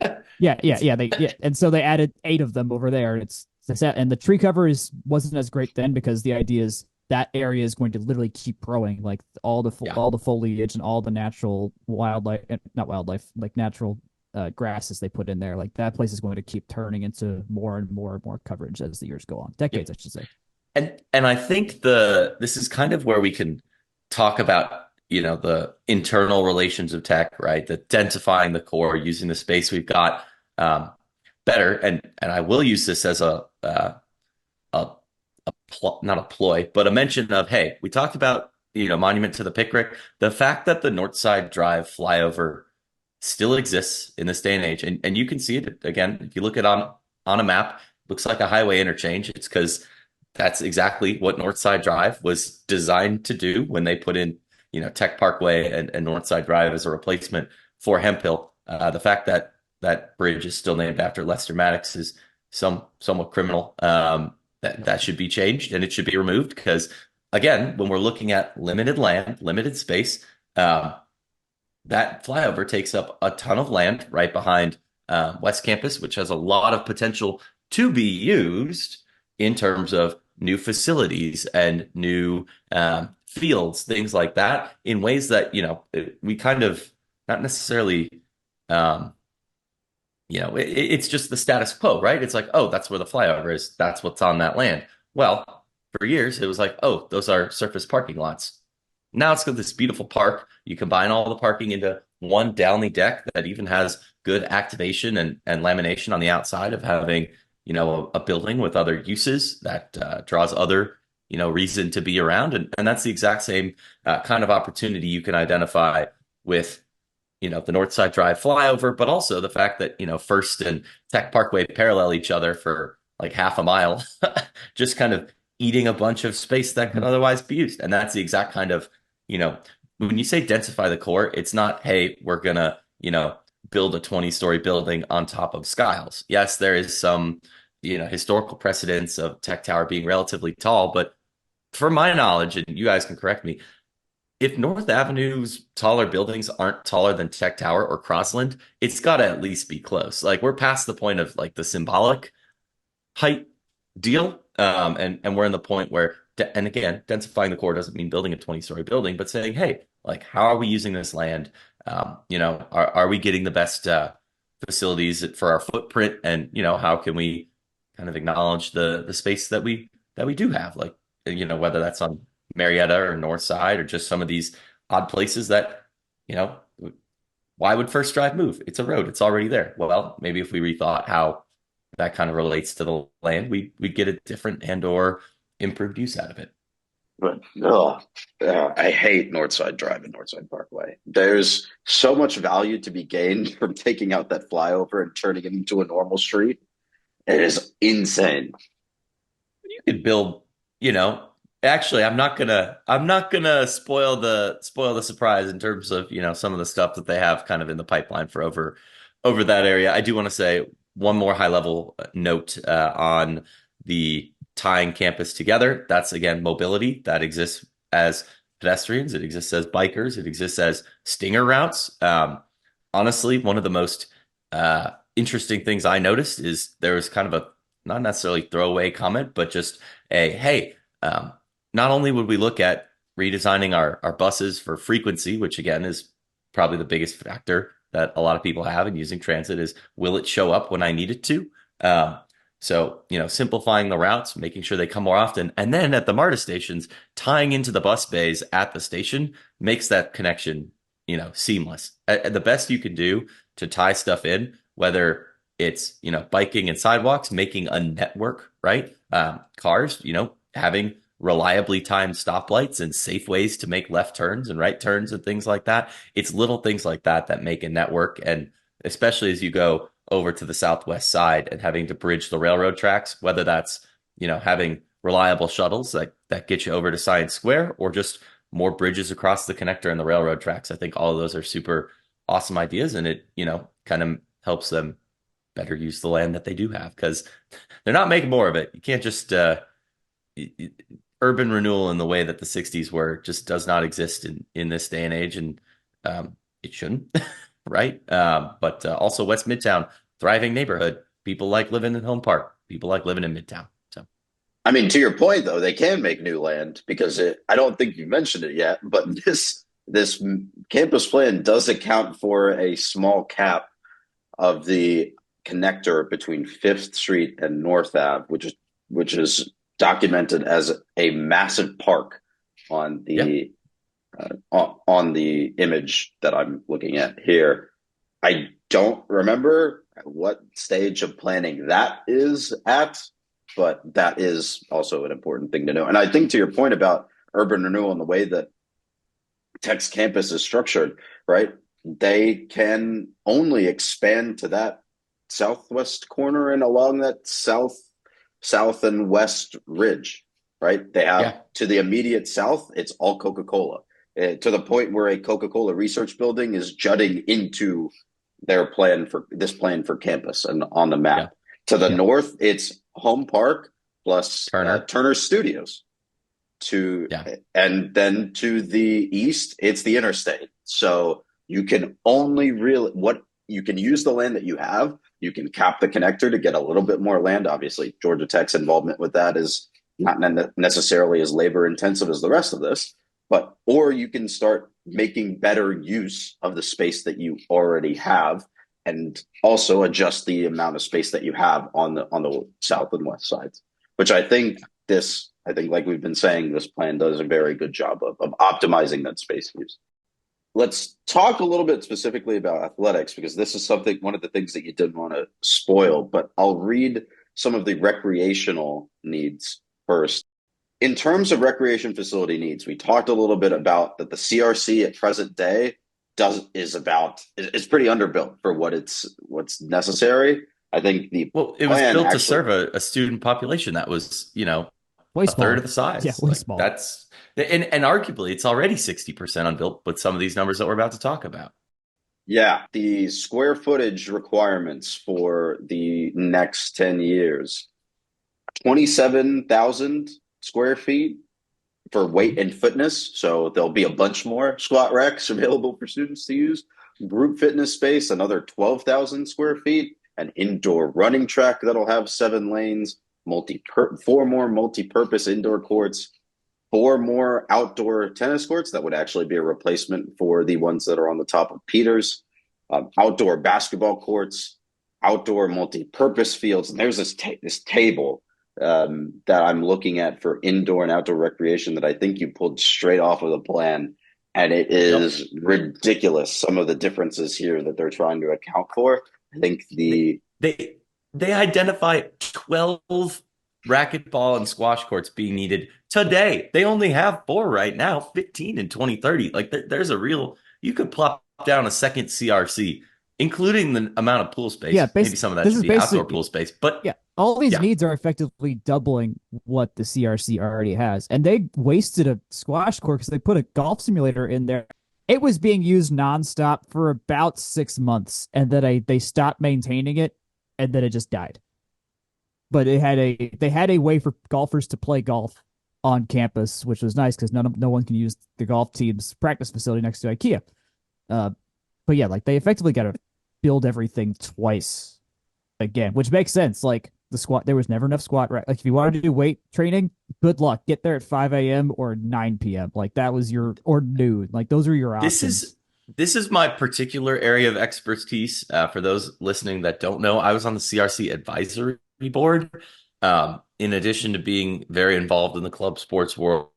and so they added 8 of them over there. And it's sad. And the tree cover wasn't as great then because the idea is that area is going to literally keep growing, like Yeah. all the foliage and all the natural wildlife, not wildlife, like natural grasses they put in there. Like that place is going to keep turning into more and more and more coverage as the years go on, decades, Yep. I should say. And I think this is kind of where we can talk about, the internal relations of tech, right? The densifying the core, using the space we've got better. And I will use this as a, not a ploy, but a mention of, hey, we talked about, Monument to the Pickerick. The fact that the North Side Drive flyover still exists in this day and age, and you can see it again if you look at on a map, looks like a highway interchange. It's because that's exactly what Northside Drive was designed to do when they put in, Tech Parkway and Northside Drive as a replacement for Hemphill. The fact that that bridge is still named after Lester Maddox is somewhat criminal. That should be changed and it should be removed because again, when we're looking at limited land, limited space, um, that flyover takes up a ton of land right behind West Campus, which has a lot of potential to be used in terms of new facilities and new fields, things like that, in ways that, we kind of not necessarily, um, it's just the status quo, right? It's like, oh, that's where the flyover is. That's what's on that land. Well, for years, it was like, oh, those are surface parking lots. Now it's got this beautiful park. You combine all the parking into one Downey deck that even has good activation and lamination on the outside of having, a building with other uses that draws other, reason to be around. And that's the exact same kind of opportunity you can identify with, the Northside Drive flyover, but also the fact that, First and Tech Parkway parallel each other for like half a mile, just kind of eating a bunch of space that could otherwise be used. And that's the exact kind of, when you say densify the core, it's not, hey, we're gonna, build a 20-story building on top of Skiles. Yes, there is some, historical precedence of Tech Tower being relatively tall, but from my knowledge, and you guys can correct me, if North Avenue's taller buildings aren't taller than Tech Tower or Crossland, it's got to at least be close. Like we're past the point of like the symbolic height deal, and we're in the point where, and again, densifying the core doesn't mean building a 20-story building, but saying, hey, like how are we using this land? Are we getting the best facilities for our footprint, and how can we kind of acknowledge the space that we do have, like whether that's on Marietta or North Side or just some of these odd places that, you know, why would First Drive move? It's a road. It's already there. Well, maybe if we rethought how that kind of relates to the land, we'd get a different and or improved use out of it. But I hate Northside Drive and Northside Parkway. There's so much value to be gained from taking out that flyover and turning it into a normal street. It is insane. You could build, you know, actually I'm not gonna spoil the surprise in terms of, some of the stuff that they have kind of in the pipeline for over that area. I do want to say one more high level note on the tying campus together. That's again mobility that exists as pedestrians, it exists as bikers, it exists as stinger routes. Honestly, one of the most interesting things I noticed is there was kind of a not necessarily throwaway comment, but just a hey, not only would we look at redesigning our buses for frequency, which again is probably the biggest factor that a lot of people have in using transit is will it show up when I need it to? So, simplifying the routes, making sure they come more often. And then at the MARTA stations, tying into the bus bays at the station makes that connection, seamless. The best you can do to tie stuff in, whether it's, biking and sidewalks, making a network, right? Cars, having reliably timed stoplights and safe ways to make left turns and right turns and things like that. It's little things like that that make a network. And especially as you go over to the southwest side and having to bridge the railroad tracks, whether that's, having reliable shuttles that get you over to Science Square or just more bridges across the connector and the railroad tracks. I think all of those are super awesome ideas, and it, kind of helps them better use the land that they do have because they're not making more of it. You can't just urban renewal in the way that the 60s were just does not exist in this day and age, and it shouldn't. Right? But also West Midtown, thriving neighborhood. People like living in Home Park. People like living in Midtown. So, I mean, to your point, though, they can make new land because I don't think you mentioned it yet, but this campus plan does account for a small cap of the connector between Fifth Street and North Ave, which is documented as a massive park on the on the image that I'm looking at here. I don't remember what stage of planning that is at, but that is also an important thing to know. And I think to your point about urban renewal and the way that Tech's campus is structured, right? They can only expand to that southwest corner and along that south and west ridge, right? They have to the immediate south, it's all Coca-Cola. To the point where a Coca-Cola research building is jutting into their plan for campus and on the map. To the north, it's Home Park plus Turner Studios. to Yeah. and then to the east, it's the interstate. So you can only really what you can use the land that you have. You can cap the connector to get a little bit more land. Obviously, Georgia Tech's involvement with that is not necessarily as labor intensive as the rest of this, but or you can start making better use of the space that you already have and also adjust the amount of space that you have on the south and west sides, which I think like we've been saying, this plan does a very good job of optimizing that space use. Let's talk a little bit specifically about athletics because this is one of the things that you didn't want to spoil, but I'll read some of the recreational needs first. In terms of recreation facility needs, we talked a little bit about that the CRC at present day is pretty underbuilt for what's necessary. I think It was built to serve a student population that was, way a smaller. third of the size. Yeah, way smaller. And arguably it's already 60% unbuilt with some of these numbers that we're about to talk about. Yeah, the square footage requirements for the next 10 years, 27,000 square feet for weight and fitness. So there'll be a bunch more squat racks available for students to use. Group fitness space, another 12,000 square feet. An indoor running track that'll have 7 lanes, 4 more multi-purpose indoor courts, 4 more outdoor tennis courts that would actually be a replacement for the ones that are on the top of Peters, outdoor basketball courts, outdoor multi-purpose fields. And there's this table that I'm looking at for indoor and outdoor recreation that I think you pulled straight off of the plan. And it is ridiculous, some of the differences here that they're trying to account for. I think they identify 12 racquetball and squash courts being needed today. They only have 4 right now, 15 in 2030. Like there's you could plop down a second CRC, including the amount of pool space. Yeah, maybe some of that should be outdoor pool space. But yeah, all these needs are effectively doubling what the CRC already has. And they wasted a squash court because they put a golf simulator in there. It was being used nonstop for about 6 months, and then they stopped maintaining it, and then it just died. But they had a way for golfers to play golf on campus, which was nice because no one can use the golf team's practice facility next to IKEA. But yeah, like they effectively got to build everything twice again, which makes sense. Like the squat, there was never enough squat. Right? Like if you wanted to do weight training, good luck. Get there at 5 a.m. or 9 p.m. Like that was or noon. Like those are your options. This is my particular area of expertise. For those listening that don't know, I was on the CRC advisory board. In addition to being very involved in the club sports world,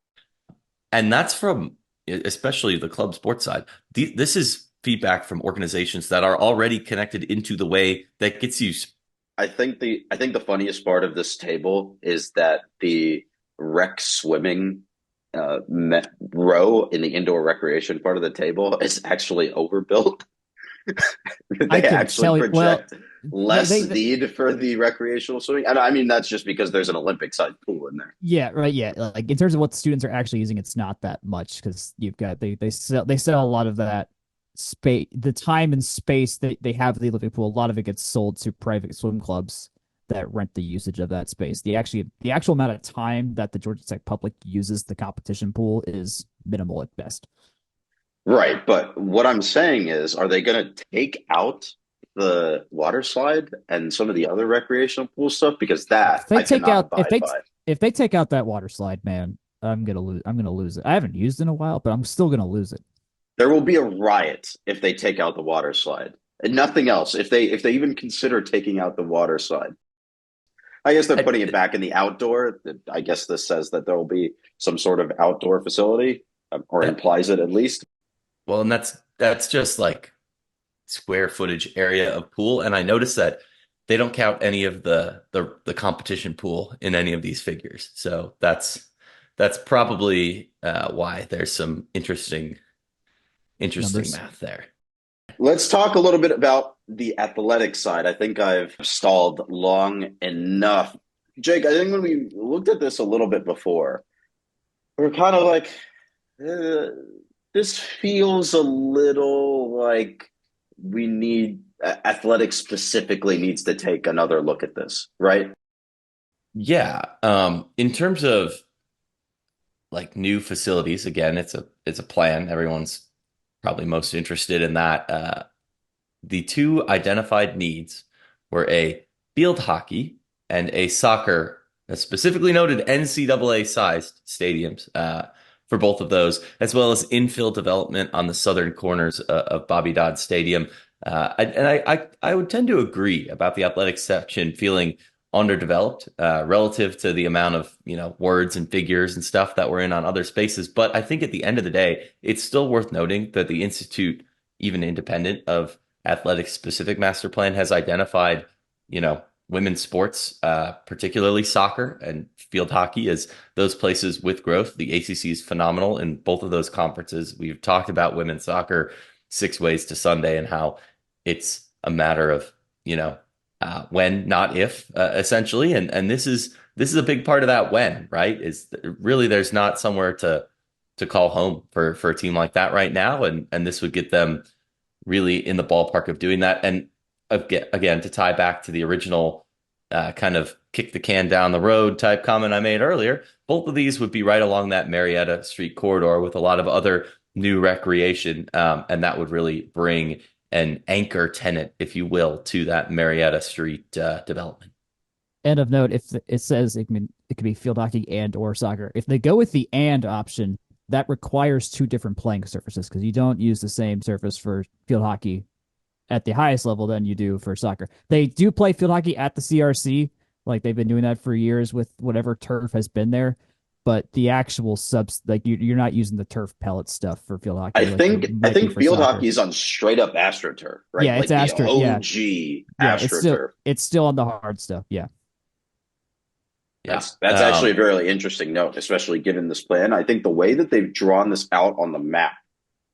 and that's from especially the club sports side. This is feedback from organizations that are already connected into the way that gets used. I think the funniest part of this table is that the rec swimming row in the indoor recreation part of the table is actually overbuilt. They actually project less need for the recreational swimming. And I mean, that's just because there's an Olympic-sized pool in there. Yeah, right. Yeah, like in terms of what students are actually using, it's not that much because you've got they sell a lot of that space, the time and space that they have the Olympic pool. A lot of it gets sold to private swim clubs that rent the usage of that space. The actual amount of time that the Georgia Tech public uses the competition pool is minimal at best. Right, but what I'm saying is, are they going to take out the water slide and some of the other recreational pool stuff? Because if they take out that water slide, man, I'm gonna lose it. I haven't used it in a while, but I'm still gonna lose it. There will be a riot if they take out the water slide and nothing else. If they even consider taking out the water slide, I guess they're putting it back in the outdoor. I guess this says that there will be some sort of outdoor facility, or implies it at least. Well, and that's just like square footage area of pool. And I noticed that they don't count any of the competition pool in any of these figures. So that's probably why there's some interesting math there. Let's talk a little bit about the athletic side. I think I've stalled long enough. Jake, I think when we looked at this a little bit before, we were kind of like, this feels a little like athletics specifically needs to take another look at this, right? Yeah. In terms of like new facilities. Again, it's a plan. Everyone's probably most interested in that. The two identified needs were a field hockey and a soccer, specifically noted NCAA sized stadiums for both of those, as well as infill development on the southern corners of Bobby Dodd Stadium. I would tend to agree about the athletics section feeling underdeveloped relative to the amount of words and figures and stuff that were in on other spaces. But I think at the end of the day, it's still worth noting that the Institute, even independent of athletics specific master plan, has identified women's sports, particularly soccer and field hockey, as those places with growth. The ACC is phenomenal in both of those conferences. We've talked about women's soccer 6 ways to Sunday and how it's a matter of when, not if, essentially. And this is a big part of that when, right? Is really there's not somewhere to call home for a team like that right now, and this would get them really in the ballpark of doing that. And again, to tie back to the original kind of kick the can down the road type comment I made earlier, both of these would be right along that Marietta Street corridor with a lot of other new recreation, and that would really bring an anchor tenant, if you will, to that Marietta Street development. And of note, if it says it can be field hockey and or soccer, if they go with the and option, that requires two different playing surfaces because you don't use the same surface for field hockey at the highest level than you do for soccer. They do play field hockey at the CRC, like they've been doing that for years with whatever turf has been there. But the actual subs, like you're not using the turf pellet stuff for field hockey. I think field hockey is on straight up AstroTurf, right? Yeah, like it's Astro. the Yeah, OG yeah, AstroTurf. it's still on the hard stuff. Yeah, Yeah. That's actually a very interesting note, especially given this plan. I think the way that they've drawn this out on the map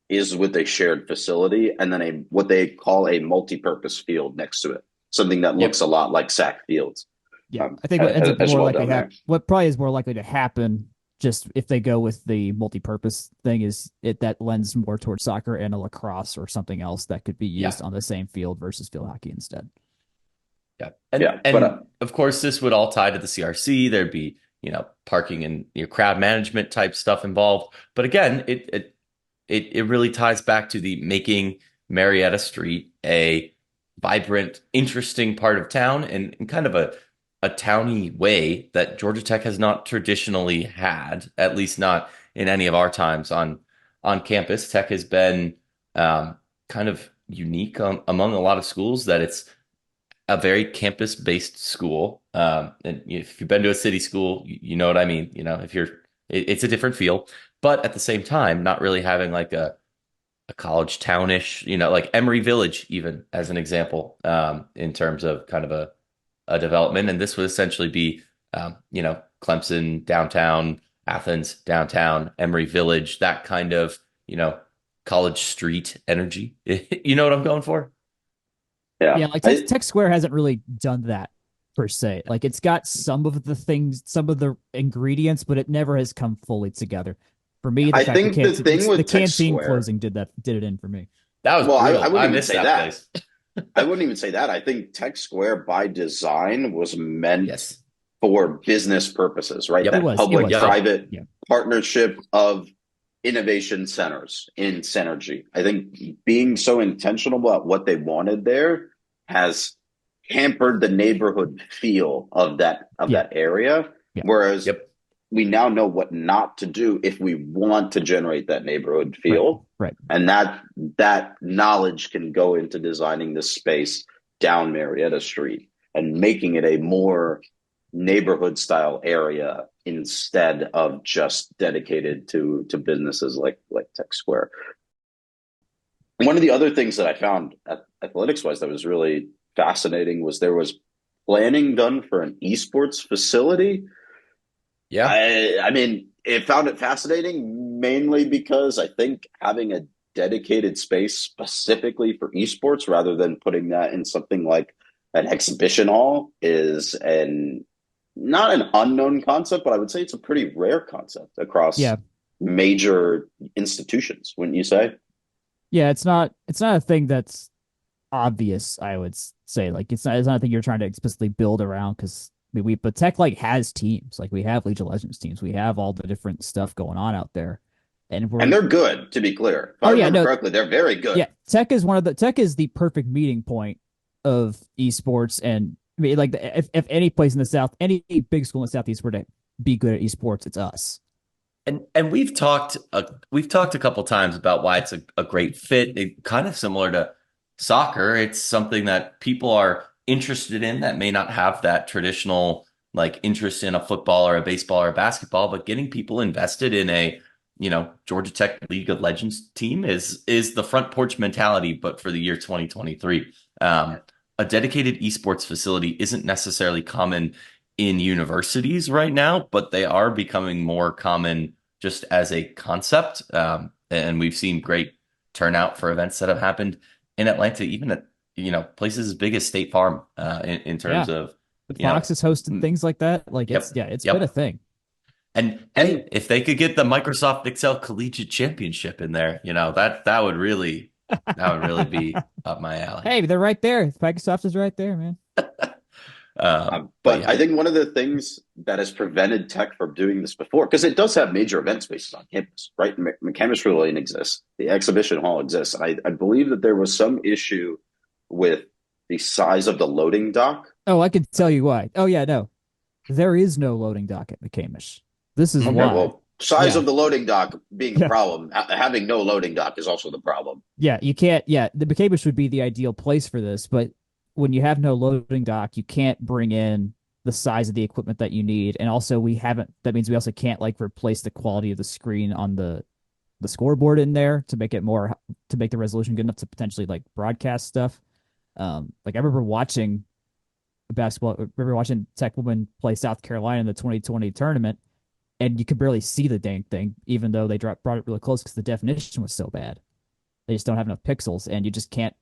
is with a shared facility and then what they call a multi-purpose field next to it, something that looks a lot like Sac Fields. yeah. I think what ends up more well likely what probably is more likely to happen, just if they go with the multi-purpose thing, is that lends more towards soccer and a lacrosse or something else that could be used on the same field versus field hockey instead. Yeah. And of course, this would all tie to the CRC. There'd be, parking and crowd management type stuff involved. But again, it really ties back to the making Marietta Street a vibrant, interesting part of town and kind of a towny way that Georgia Tech has not traditionally had, at least not in any of our times on campus. Tech has been kind of unique among a lot of schools that it's a very campus-based school. And if you've been to a city school, you know what I mean. It's a different feel, but at the same time, not really having like a college townish, like Emory Village, even as an example, in terms of kind of a development. And this would essentially be, Clemson downtown, Athens downtown, Emory Village, that kind of, college street energy. You know what I'm going for? Yeah, like Tech Square hasn't really done that per se. Like it's got some of the things, some of the ingredients, but it never has come fully together. For me, I think the thing with the Tech canteen Square closing did it in for me. That was brutal. I wouldn't even missed say that that. place. I wouldn't even say that. I think Tech Square by design was meant Yes. for business purposes, right? Yep. That public-private Yeah. partnership of innovation centers in Synergy. I think being so intentional about what they wanted there has hampered the neighborhood feel of that area. Yeah. Whereas we now know what not to do if we want to generate that neighborhood feel. Right. And that knowledge can go into designing this space down Marietta Street and making it a more neighborhood style area instead of just dedicated to businesses like Tech Square. One of the other things that I found athletics wise that was really fascinating was there was planning done for an esports facility. Yeah. I mean, it found it fascinating mainly because I think having a dedicated space specifically for esports rather than putting that in something like an exhibition hall is not an unknown concept, but I would say it's a pretty rare concept across major institutions, wouldn't you say? Yeah, it's not a thing that's obvious, I would say. Like it's not a thing you're trying to explicitly build around because but Tech like has teams. Like we have League of Legends teams. We have all the different stuff going on out there. And And we're they're good, to be clear. If I oh yeah, remember no, correctly, they're very good. yeah, Tech is the perfect meeting point of esports. And I mean, like if any place in the South, any big school in the Southeast were to be good at esports, it's us. And we've talked a couple times about why it's a great fit. It kind of similar to soccer. It's something that people are interested in that may not have that traditional like interest in a football or a baseball or a basketball, but getting people invested in a Georgia Tech League of Legends team is the front porch mentality, but for the year 2023. A dedicated esports facility isn't necessarily common in universities right now, but they are becoming more common just as a concept. And we've seen great turnout for events that have happened in Atlanta, even at places as big as State Farm, in Yeah, terms of the you know, Fox has hosted things like that. Like yep, it's been a yep. thing. And And hey, if they could get the Microsoft Excel Collegiate Championship in there, that would really be up my alley. Hey, they're right there. Microsoft is right there, man. But but yeah, I think one of the things that has prevented Tech from doing this before, because it does have major event spaces on campus, right? Chemistry Lane exists, the exhibition hall exists. And I believe that there was some issue with the size of the loading dock. Oh, I can tell you why. Oh yeah, no, there is no loading dock at McCamish. This is Okay, why. well, size Yeah, of the loading dock being the yeah, problem, having no loading dock is also the problem. yeah. You can't. Yeah, the McCamish would be the ideal place for this, but when you have no loading dock, you can't bring in the size of the equipment that you need, and also we haven't. That means we also can't like replace the quality of the screen on the scoreboard in there to make it more to make the resolution good enough to potentially like broadcast stuff. Like I remember watching basketball. I remember watching Tech women play South Carolina in the 2020 tournament, and you could barely see the dang thing, even though they brought it really close because the definition was so bad. They just don't have enough pixels, and you just can't.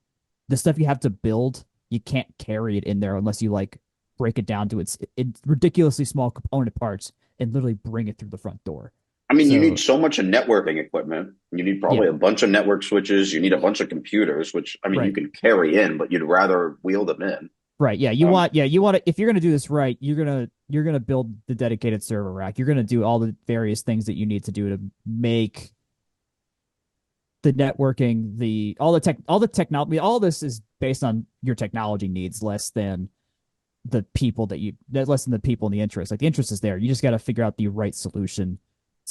The stuff you have to build, you can't carry it in there unless you like break it down to its ridiculously small component parts and literally bring it through the front door. I mean, you need So so much of networking equipment. You need yeah, probably a bunch of network switches. You need a bunch of computers, which I mean, you right. can carry in, but you'd rather wheel them in. Right. Um, You want to if you're gonna do this right, you're gonna build the dedicated server rack. You're gonna do all the various things that you need to do to make the networking, all the technology, all this is based on your technology needs less than the people and the interest. Like the interest is there. You just got to figure out the right solution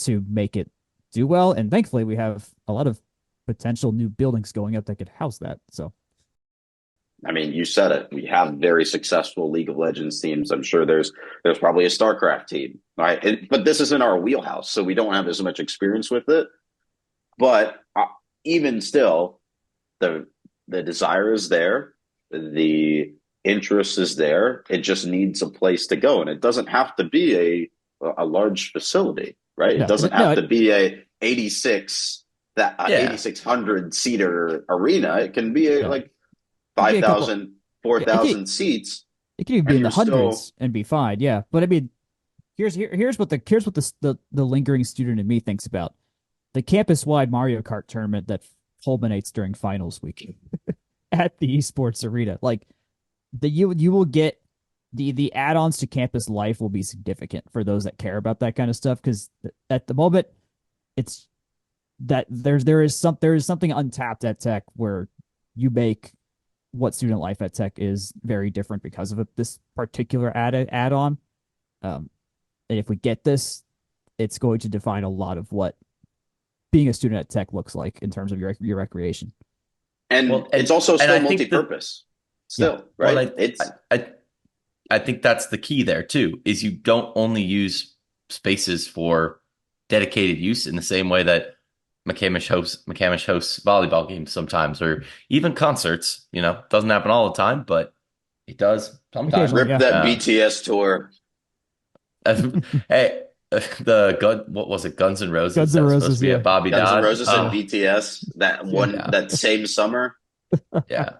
to make it do well. And thankfully, we have a lot of potential new buildings going up that could house that. So I mean, you said it. We have very successful League of Legends teams. I'm sure there's probably a StarCraft team, right? But this isn't our wheelhouse, so we don't have as much experience with it. But even still, the the desire is there, the interest is there. It just needs a place to go, and it doesn't have to be a large facility, right? It no, doesn't no, have to be a 86 that yeah, 8600 seater arena. It can be no. like It could be a couple. 5,000, four Yeah, thousand seats, it could even be and in the you're still. hundreds and be fine. Yeah, but I mean, here's what the lingering student in me thinks about the campus wide Mario Kart tournament that culminates during finals week at the esports arena. Like you will get the add-ons to campus life will be significant for those that care about that kind of stuff because at the moment it's that there is something untapped at Tech where you make what student life at Tech is very different because of this particular add-on. And if we get this, it's going to define a lot of what being a student at Tech looks like in terms of your recreation. And well, it's and also and still I think that multi-purpose, Yeah, still, well, right? It's I think that's the key there too, is you don't only use spaces for dedicated use in the same way that McCamish hosts volleyball games sometimes, or even concerts. Doesn't happen all the time, but it does sometimes. occasionally, rip yeah. that BTS tour. Hey, the gun, what was it? Guns N' Roses Guns N' that was supposed to Roses, be at yeah, Bobby Guns N' Dodd. Roses and Oh, BTS yeah. yeah, that same summer. yeah.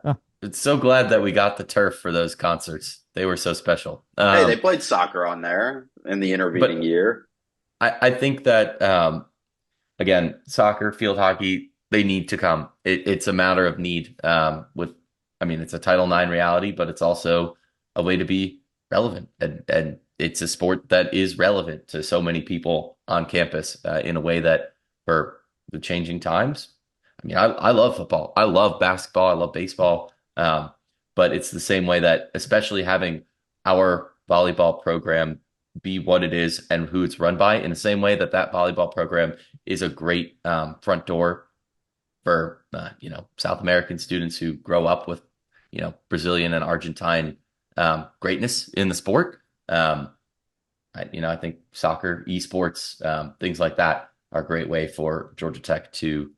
It's so glad that we got the turf for those concerts. They were so special. Hey, they played soccer on there in the intervening But year. I think that again, soccer, field hockey, they need to come. It's a matter of need. I mean, it's a Title IX reality, but it's also a way to be relevant, and it's a sport that is relevant to so many people on campus in a way that for the changing times. I mean, I love football, I love basketball, I love baseball, but it's the same way that especially having our volleyball program be what it is and who it's run by, in the same way that that volleyball program is a great front door for South American students who grow up with Brazilian and Argentine greatness in the sport. I think soccer, esports, things like that are a great way for Georgia Tech to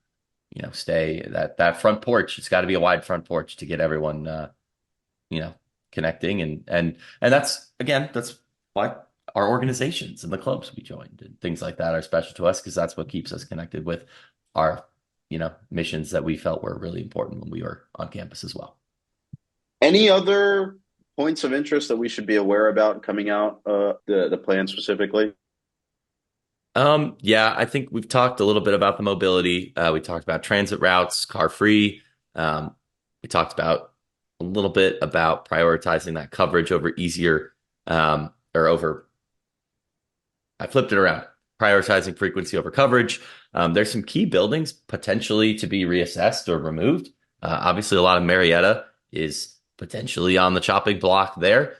stay that front porch. It's got to be a wide front porch to get everyone you know connecting, and that's why our organizations and the clubs we joined and things like that are special to us, because that's what keeps us connected with our missions that we felt were really important when we were on campus as well. Any other points of interest that we should be aware about coming out, the plan specifically? Yeah, I think we've talked a little bit about the mobility. We talked about transit routes, car free. We talked about a little bit about prioritizing that coverage over easier, or over, I flipped it around, prioritizing frequency over coverage. There's some key buildings potentially to be reassessed or removed. Obviously, a lot of Marietta is potentially on the chopping block there.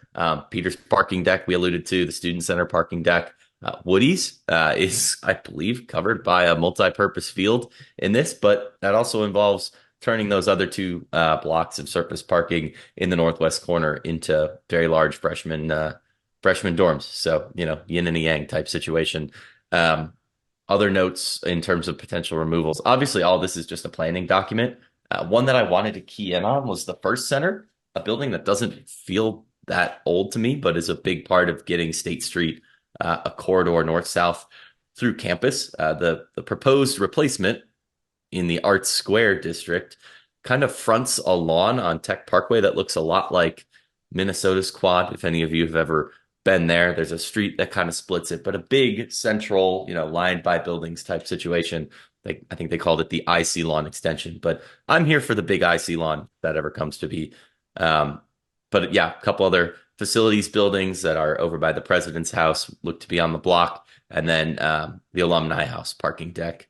Peter's parking deck, we alluded to, the Student Center parking deck. Woody's is, I believe, covered by a multi-purpose field in this, but that also involves turning those other two blocks of surface parking in the northwest corner into very large freshman dorms. So, yin and yang type situation. Other notes in terms of potential removals. Obviously, all this is just a planning document. One that I wanted to key in on was the First Center, a building that doesn't feel that old to me, but is a big part of getting State Street, a corridor north-south through campus. The proposed replacement in the Arts Square district kind of fronts a lawn on Tech Parkway that looks a lot like Minnesota's Quad. If any of you have ever been there, there's a street that kind of splits it, but a big central, lined by buildings type situation. I think they called it the IC lawn extension, but I'm here for the big IC lawn if that ever comes to be. But yeah, a couple other facilities buildings that are over by the president's house look to be on the block, and then the alumni house parking deck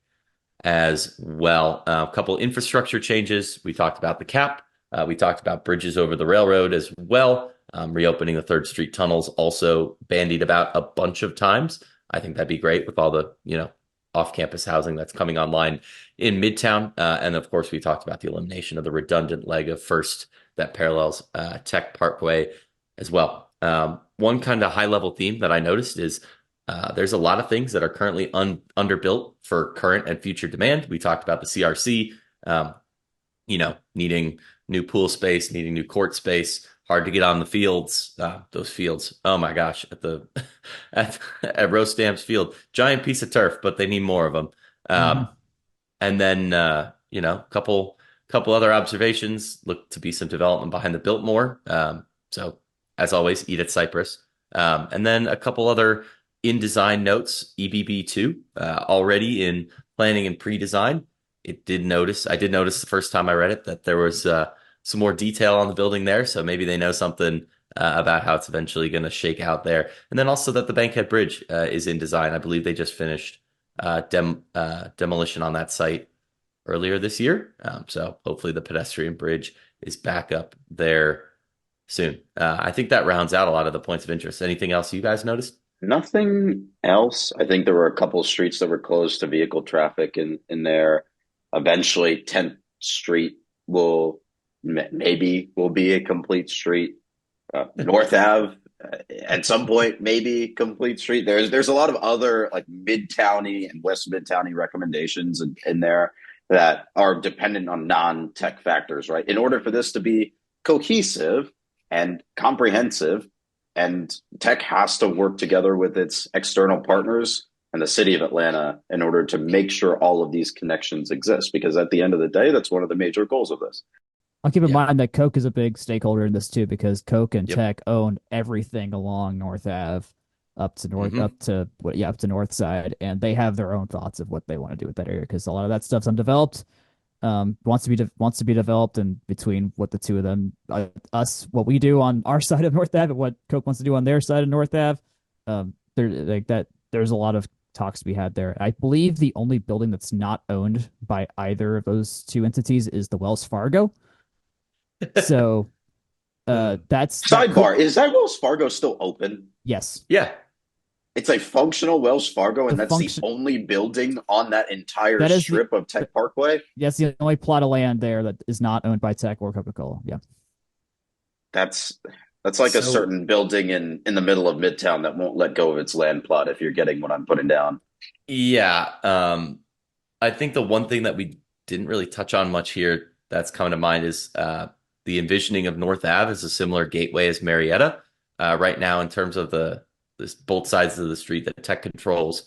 as well. A couple infrastructure changes. We talked about the cap. We talked about bridges over the railroad as well. Reopening the 3rd Street tunnels also bandied about a bunch of times. I think that'd be great with all the, off-campus housing that's coming online in Midtown. And of course, we talked about the elimination of the redundant leg of First that parallels Tech Parkway as well. One kind of high-level theme that I noticed is there's a lot of things that are currently underbuilt for current and future demand. We talked about the CRC, needing new pool space, needing new court space, hard to get on the fields. Those fields, oh my gosh, at the at Rose Stamps Field, giant piece of turf, but they need more of them. And then couple other observations. Look to be some development behind the Biltmore. So as always, eat at Cypress. And then a couple other in design notes. EBB 2 already in planning and pre-design. I did notice the first time I read it that there was some more detail on the building there. So maybe they know something about how it's eventually going to shake out there. And then also that the Bankhead Bridge is in design. I believe they just finished demolition on that site earlier this year. So hopefully the pedestrian bridge is back up there soon. I think that rounds out a lot of the points of interest. Anything else you guys noticed? Nothing else. I think there were a couple of streets that were closed to vehicle traffic in there. Eventually, 10th Street maybe will be a complete street. North Ave at some point maybe complete street. There's a lot of other like Midtowny and West Midtowny recommendations in there that are dependent on non-tech factors, right? In order for this to be cohesive and comprehensive, and tech has to work together with its external partners and the city of Atlanta in order to make sure all of these connections exist. Because at the end of the day, that's one of the major goals of this. I'll keep in Yeah. mind that Coke is a big stakeholder in this too, because Coke and Yep. Tech own everything along North Ave up to north, Mhm. up to north side, and they have their own thoughts of what they want to do with that area because a lot of that stuff's undeveloped. wants to be developed, and between what the two of them, what we do on our side of North Ave and what Coke wants to do on their side of North Ave, there like that. There's a lot of talks to be had there. I believe the only building that's not owned by either of those two entities is the Wells Fargo. So that's that could Sidebar: is that Wells Fargo still open? yes. Yeah. It's a functional Wells Fargo, The and that's the function only building on that entire that is the strip of Tech Parkway. that's the only plot of land there that is not owned by Tech or Coca-Cola. Yeah. That's that's like a So certain building in the middle of Midtown that won't let go of its land plot. If you're getting what I'm putting down, yeah, I think the one thing that we didn't really touch on much here that's coming to mind is the envisioning of North Ave as a similar gateway as Marietta. Right now, in terms of both sides of the street that Tech controls,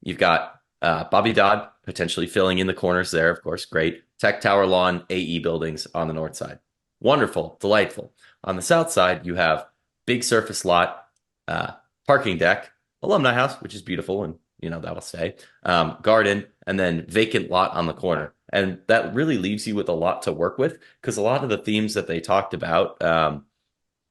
you've got Bobby Dodd potentially filling in the corners there, of course, great. Tech Tower Lawn, AE buildings on the north side. Wonderful, delightful. On the south side, you have big surface lot, uh, parking deck, alumni house, which is beautiful, and that'll stay. Garden, and then vacant lot on the corner. And that really leaves you with a lot to work with because a lot of the themes that they talked about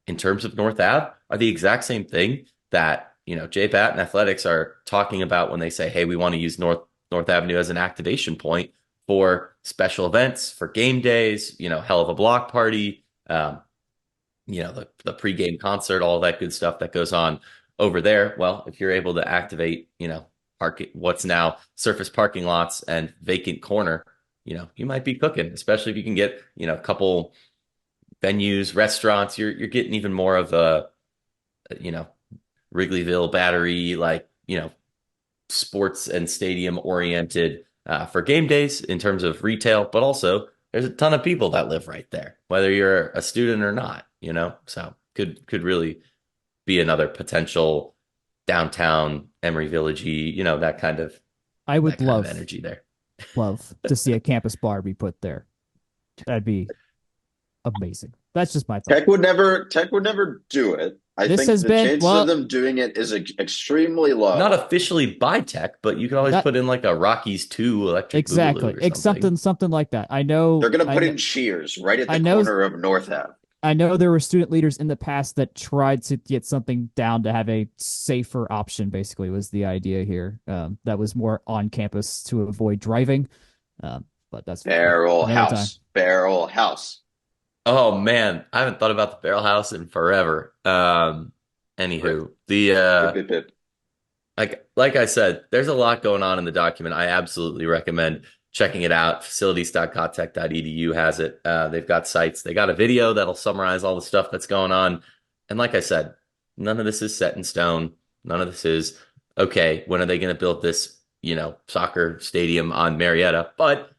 in terms of North Ave are the exact same thing that Jay Batt and Athletics are talking about when they say, "Hey, we want to use North Avenue as an activation point for special events, for game days, hell of a block party, the pregame concert, all that good stuff that goes on over there." Well, if you're able to activate, what's now surface parking lots and vacant corner, you might be cooking, especially if you can get, a couple venues, restaurants. You're getting even more of a, you know, Wrigleyville Battery, like, sports and stadium oriented for game days in terms of retail, but also there's a ton of people that live right there, whether you're a student or not, so could really be another potential downtown Emory Villagey, I that would kind of energy there. love to see a campus bar be put there. That'd be amazing. That's just my thought. Tech would never do it. I This think has the been chances of them doing it is extremely Not low. officially by Tech, but you could always that put in like a Rockies 2 electric exactly. boogaloo or It's something. something like that. They're going to put in Cheers right at I the know corner of North Ave. I know there were student leaders in the past that tried to get something down to have a safer option, basically, was the idea here. That was more on campus to avoid driving. But that's Barrel another time. House. Barrel House. Oh man, I haven't thought about the Barrel House in forever. Anywho, the Pip, pip, pip. like I said, there's a lot going on in the document. I absolutely recommend checking it out. Facilities.cottech.edu has it. They've got sites. They got a video that'll summarize all the stuff that's going on. And like I said, none of this is set in stone. None of this is okay. When are they going to build this, soccer stadium on Marietta? But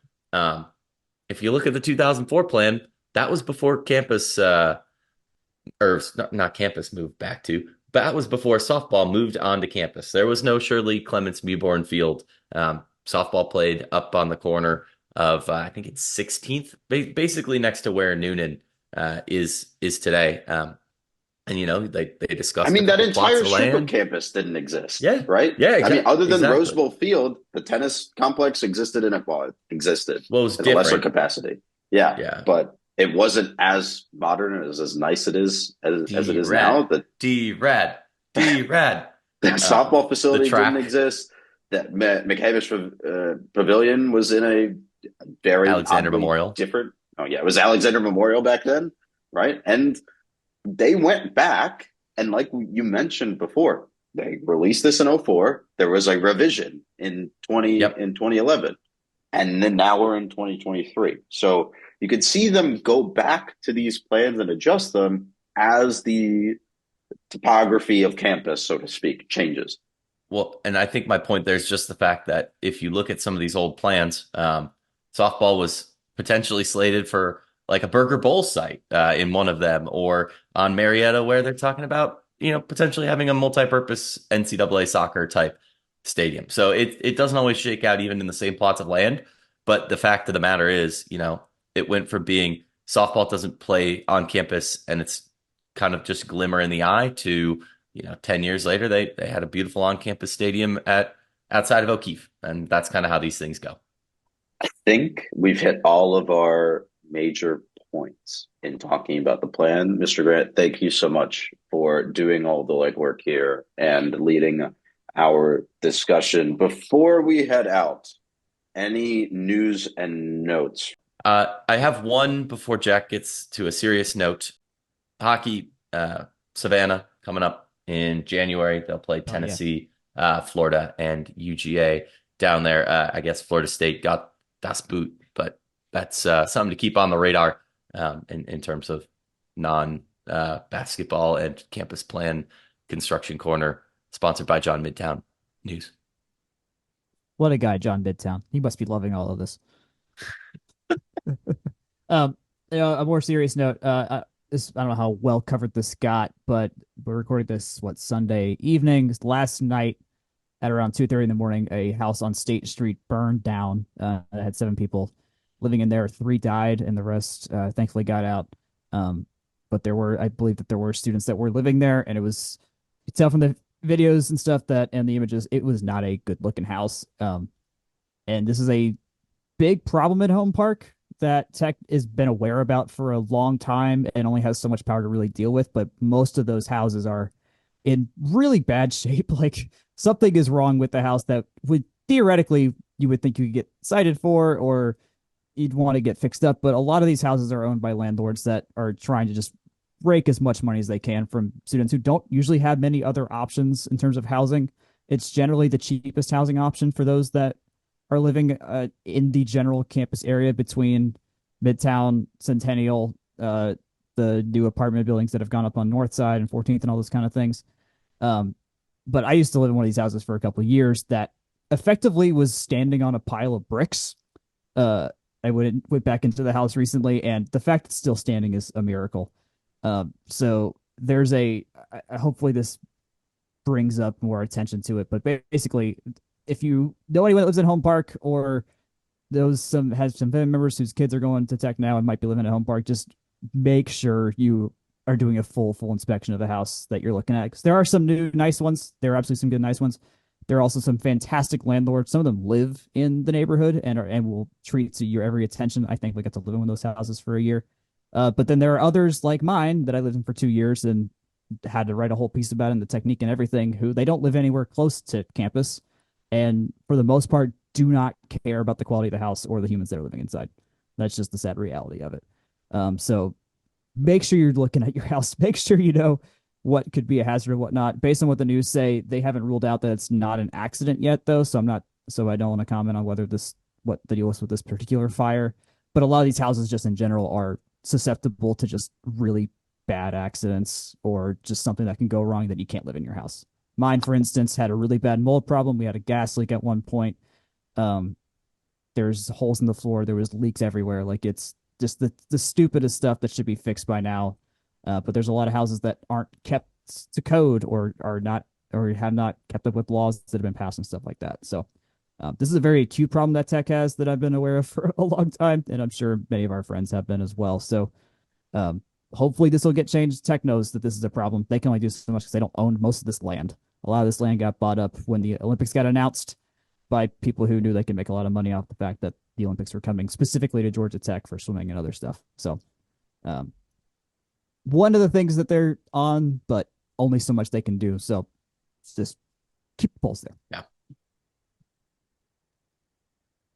if you look at the 2004 plan, that was before campus, or not campus moved back to. That was before softball moved onto campus. There was no Shirley Clements Mewborn Field. Softball played up on the corner of I think it's 16th, basically next to where Noonan is today. And they I discussed a mean, that couple plots entire of strip of land. campus didn't exist, Yeah, right? yeah, I mean, other than exactly. Roseville Field, the tennis complex existed existed Well, it was in a lesser different. capacity. Yeah, Yeah. but it wasn't as modern as nice it is as it D is now. Rad, D Rad, D Rad. The softball The facility didn't track, exist. That McCavish Pavilion was in a very Alexander oddly Memorial. different. Oh yeah, it was Alexander Memorial back then, right? And they went back, and like you mentioned before, they released this in '04. There was a revision Yep. in 2011, and then now we're in 2023. So you could see them go back to these plans and adjust them as the topography of campus, so to speak, changes. Well, and I think my point there is just the fact that if you look at some of these old plans, softball was potentially slated for like a Burger Bowl site in one of them, or on Marietta where they're talking about, potentially having a multi-purpose NCAA soccer type stadium. So it doesn't always shake out even in the same plots of land. But the fact of the matter is, it went from being softball doesn't play on campus and it's kind of just glimmer in the eye to 10 years later, they had a beautiful on-campus stadium outside of O'Keefe. And that's kind of how these things go. Think we've hit all of our major points in talking about the plan. Mr. Grant, thank you so much for doing all the legwork here and leading our discussion. Before we head out, any news and notes? I have one before Jack gets to a serious note. Hockey, Savannah coming up in January. They'll play Oh yeah. Tennessee, Florida, and UGA down there. I guess Florida State got Das Boot, but that's something to keep on the radar in terms of non basketball and campus plan construction corner, sponsored by John Midtown News. What a guy, John Midtown. He must be loving all of this. Um, a more serious note. I don't know how well covered this got, but we're recording this Sunday evening. Last night at around 2:30 in the morning, a house on State Street burned down. It had 7 people living in there. 3 died, and the rest thankfully got out. Um, but I believe that there were students that were living there, and you tell from the videos and stuff that and the images, it was not a good looking house. And this is a big problem at Home Park that Tech has been aware about for a long time and only has so much power to really deal with. But most of those houses are in really bad shape. Like something is wrong with the house that would theoretically you would think you could get cited for or you'd want to get fixed up. But a lot of these houses are owned by landlords that are trying to just rake as much money as they can from students who don't usually have many other options in terms of housing. It's generally the cheapest housing option for those that are living in the general campus area between Midtown, Centennial, the new apartment buildings that have gone up on North Side and 14th and all those kind of things. Um, but I used to live in one of these houses for a couple of years that effectively was standing on a pile of bricks. I went back into the house recently, and the fact it's still standing is a miracle. So there's hopefully this brings up more attention to it. But basically, if you know anyone that lives in Home Park or has some family members whose kids are going to Tech now and might be living at Home Park, just make sure you are doing a full inspection of the house that you're looking at. Because there are some new nice ones. There are absolutely some good nice ones. There are also some fantastic landlords. Some of them live in the neighborhood and will treat to your every attention. I think we got to live in one of those houses for a year. But then there are others like mine that I lived in for 2 years and had to write a whole piece about it and the technique and everything, who they don't live anywhere close to campus and for the most part do not care about the quality of the house or the humans that are living inside. That's just the sad reality of it. So make sure you're looking at your house. Make sure you know what could be a hazard and whatnot. Based on what the news say, they haven't ruled out that it's not an accident yet, though. So I don't want to comment on what the deal is with this particular fire. But a lot of these houses, just in general, are susceptible to just really bad accidents or just something that can go wrong that you can't live in your house. Mine, for instance, had a really bad mold problem. We had a gas leak at one point. Um, there's holes in the floor. There was leaks everywhere. Like it's just the stupidest stuff that should be fixed by now. But there's a lot of houses that aren't kept to code or are not or have not kept up with laws that have been passed and stuff like that. So this is a very acute problem that Tech has that I've been aware of for a long time, and I'm sure many of our friends have been as well. So um, hopefully this will get changed. Tech knows that this is a problem. They can only do so much because they don't own most of this land. A lot of this land got bought up when the Olympics got announced by people who knew they could make a lot of money off the fact that the Olympics were coming specifically to Georgia Tech for swimming and other stuff. So um, one of the things that they're on, but only so much they can do. So just keep the pulse there. Yeah.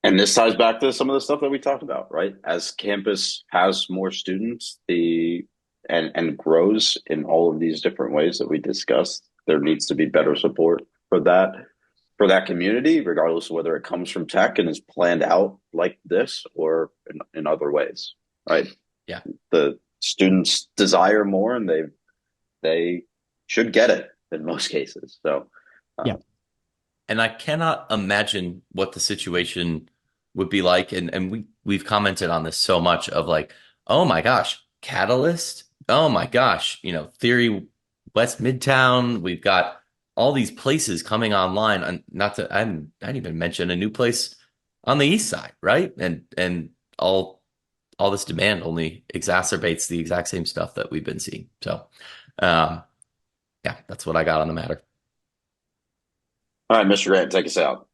And this ties back to some of the stuff that we talked about, right? As campus has more students, and grows in all of these different ways that we discussed, there needs to be better support for that community, regardless of whether it comes from Tech and is planned out like this or in other ways, right? Yeah. The students desire more, and they should get it in most cases. So Yeah. And I cannot imagine what the situation would be like. And we've commented on this so much of like, oh my gosh, Catalyst. Oh my gosh, Theory West Midtown. We've got all these places coming online. And I didn't even mention a new place on the east side, right? And all this demand only exacerbates the exact same stuff that we've been seeing. So yeah, that's what I got on the matter. all right, Mr. Grant, take us out.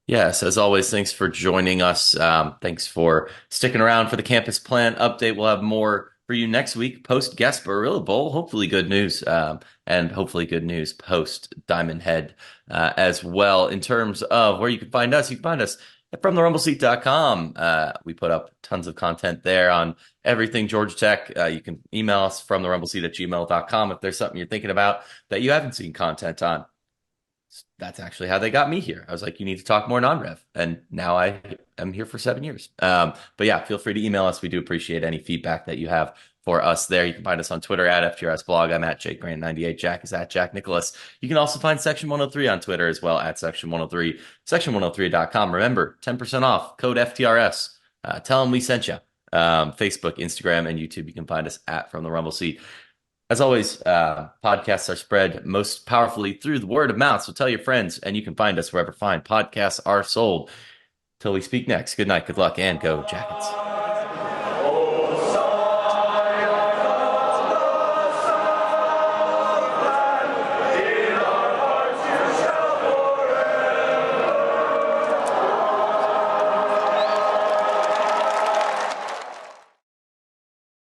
Yes, as always, thanks for joining us. Thanks for sticking around for the campus plan update. We'll have more for you next week post Gasparilla Bowl. Hopefully, good news, and hopefully good news post Diamond Head as well. In terms of where you can find us at FromTheRumbleSeat.com. We put up tons of content there on everything Georgia Tech. You can email us from therumble@gmail.com if there's something you're thinking about that you haven't seen content on. That's actually how they got me here. I was like, you need to talk more non-rev. And now I am here for 7 years. But yeah, feel free to email us. We do appreciate any feedback that you have for us there. You can find us on Twitter at FTRSblog. I'm at JakeGrant98. Jack is at Jack Nicholas. You can also find Section 103 on Twitter as well at Section 103, section103.com. Remember, 10% off, code FTRS. Tell them we sent you. Facebook, Instagram, and YouTube. You can find us at From the Rumble Seat. As always, podcasts are spread most powerfully through the word of mouth. So tell your friends, and you can find us wherever fine podcasts are sold. Till we speak next, good night, good luck, and go Jackets.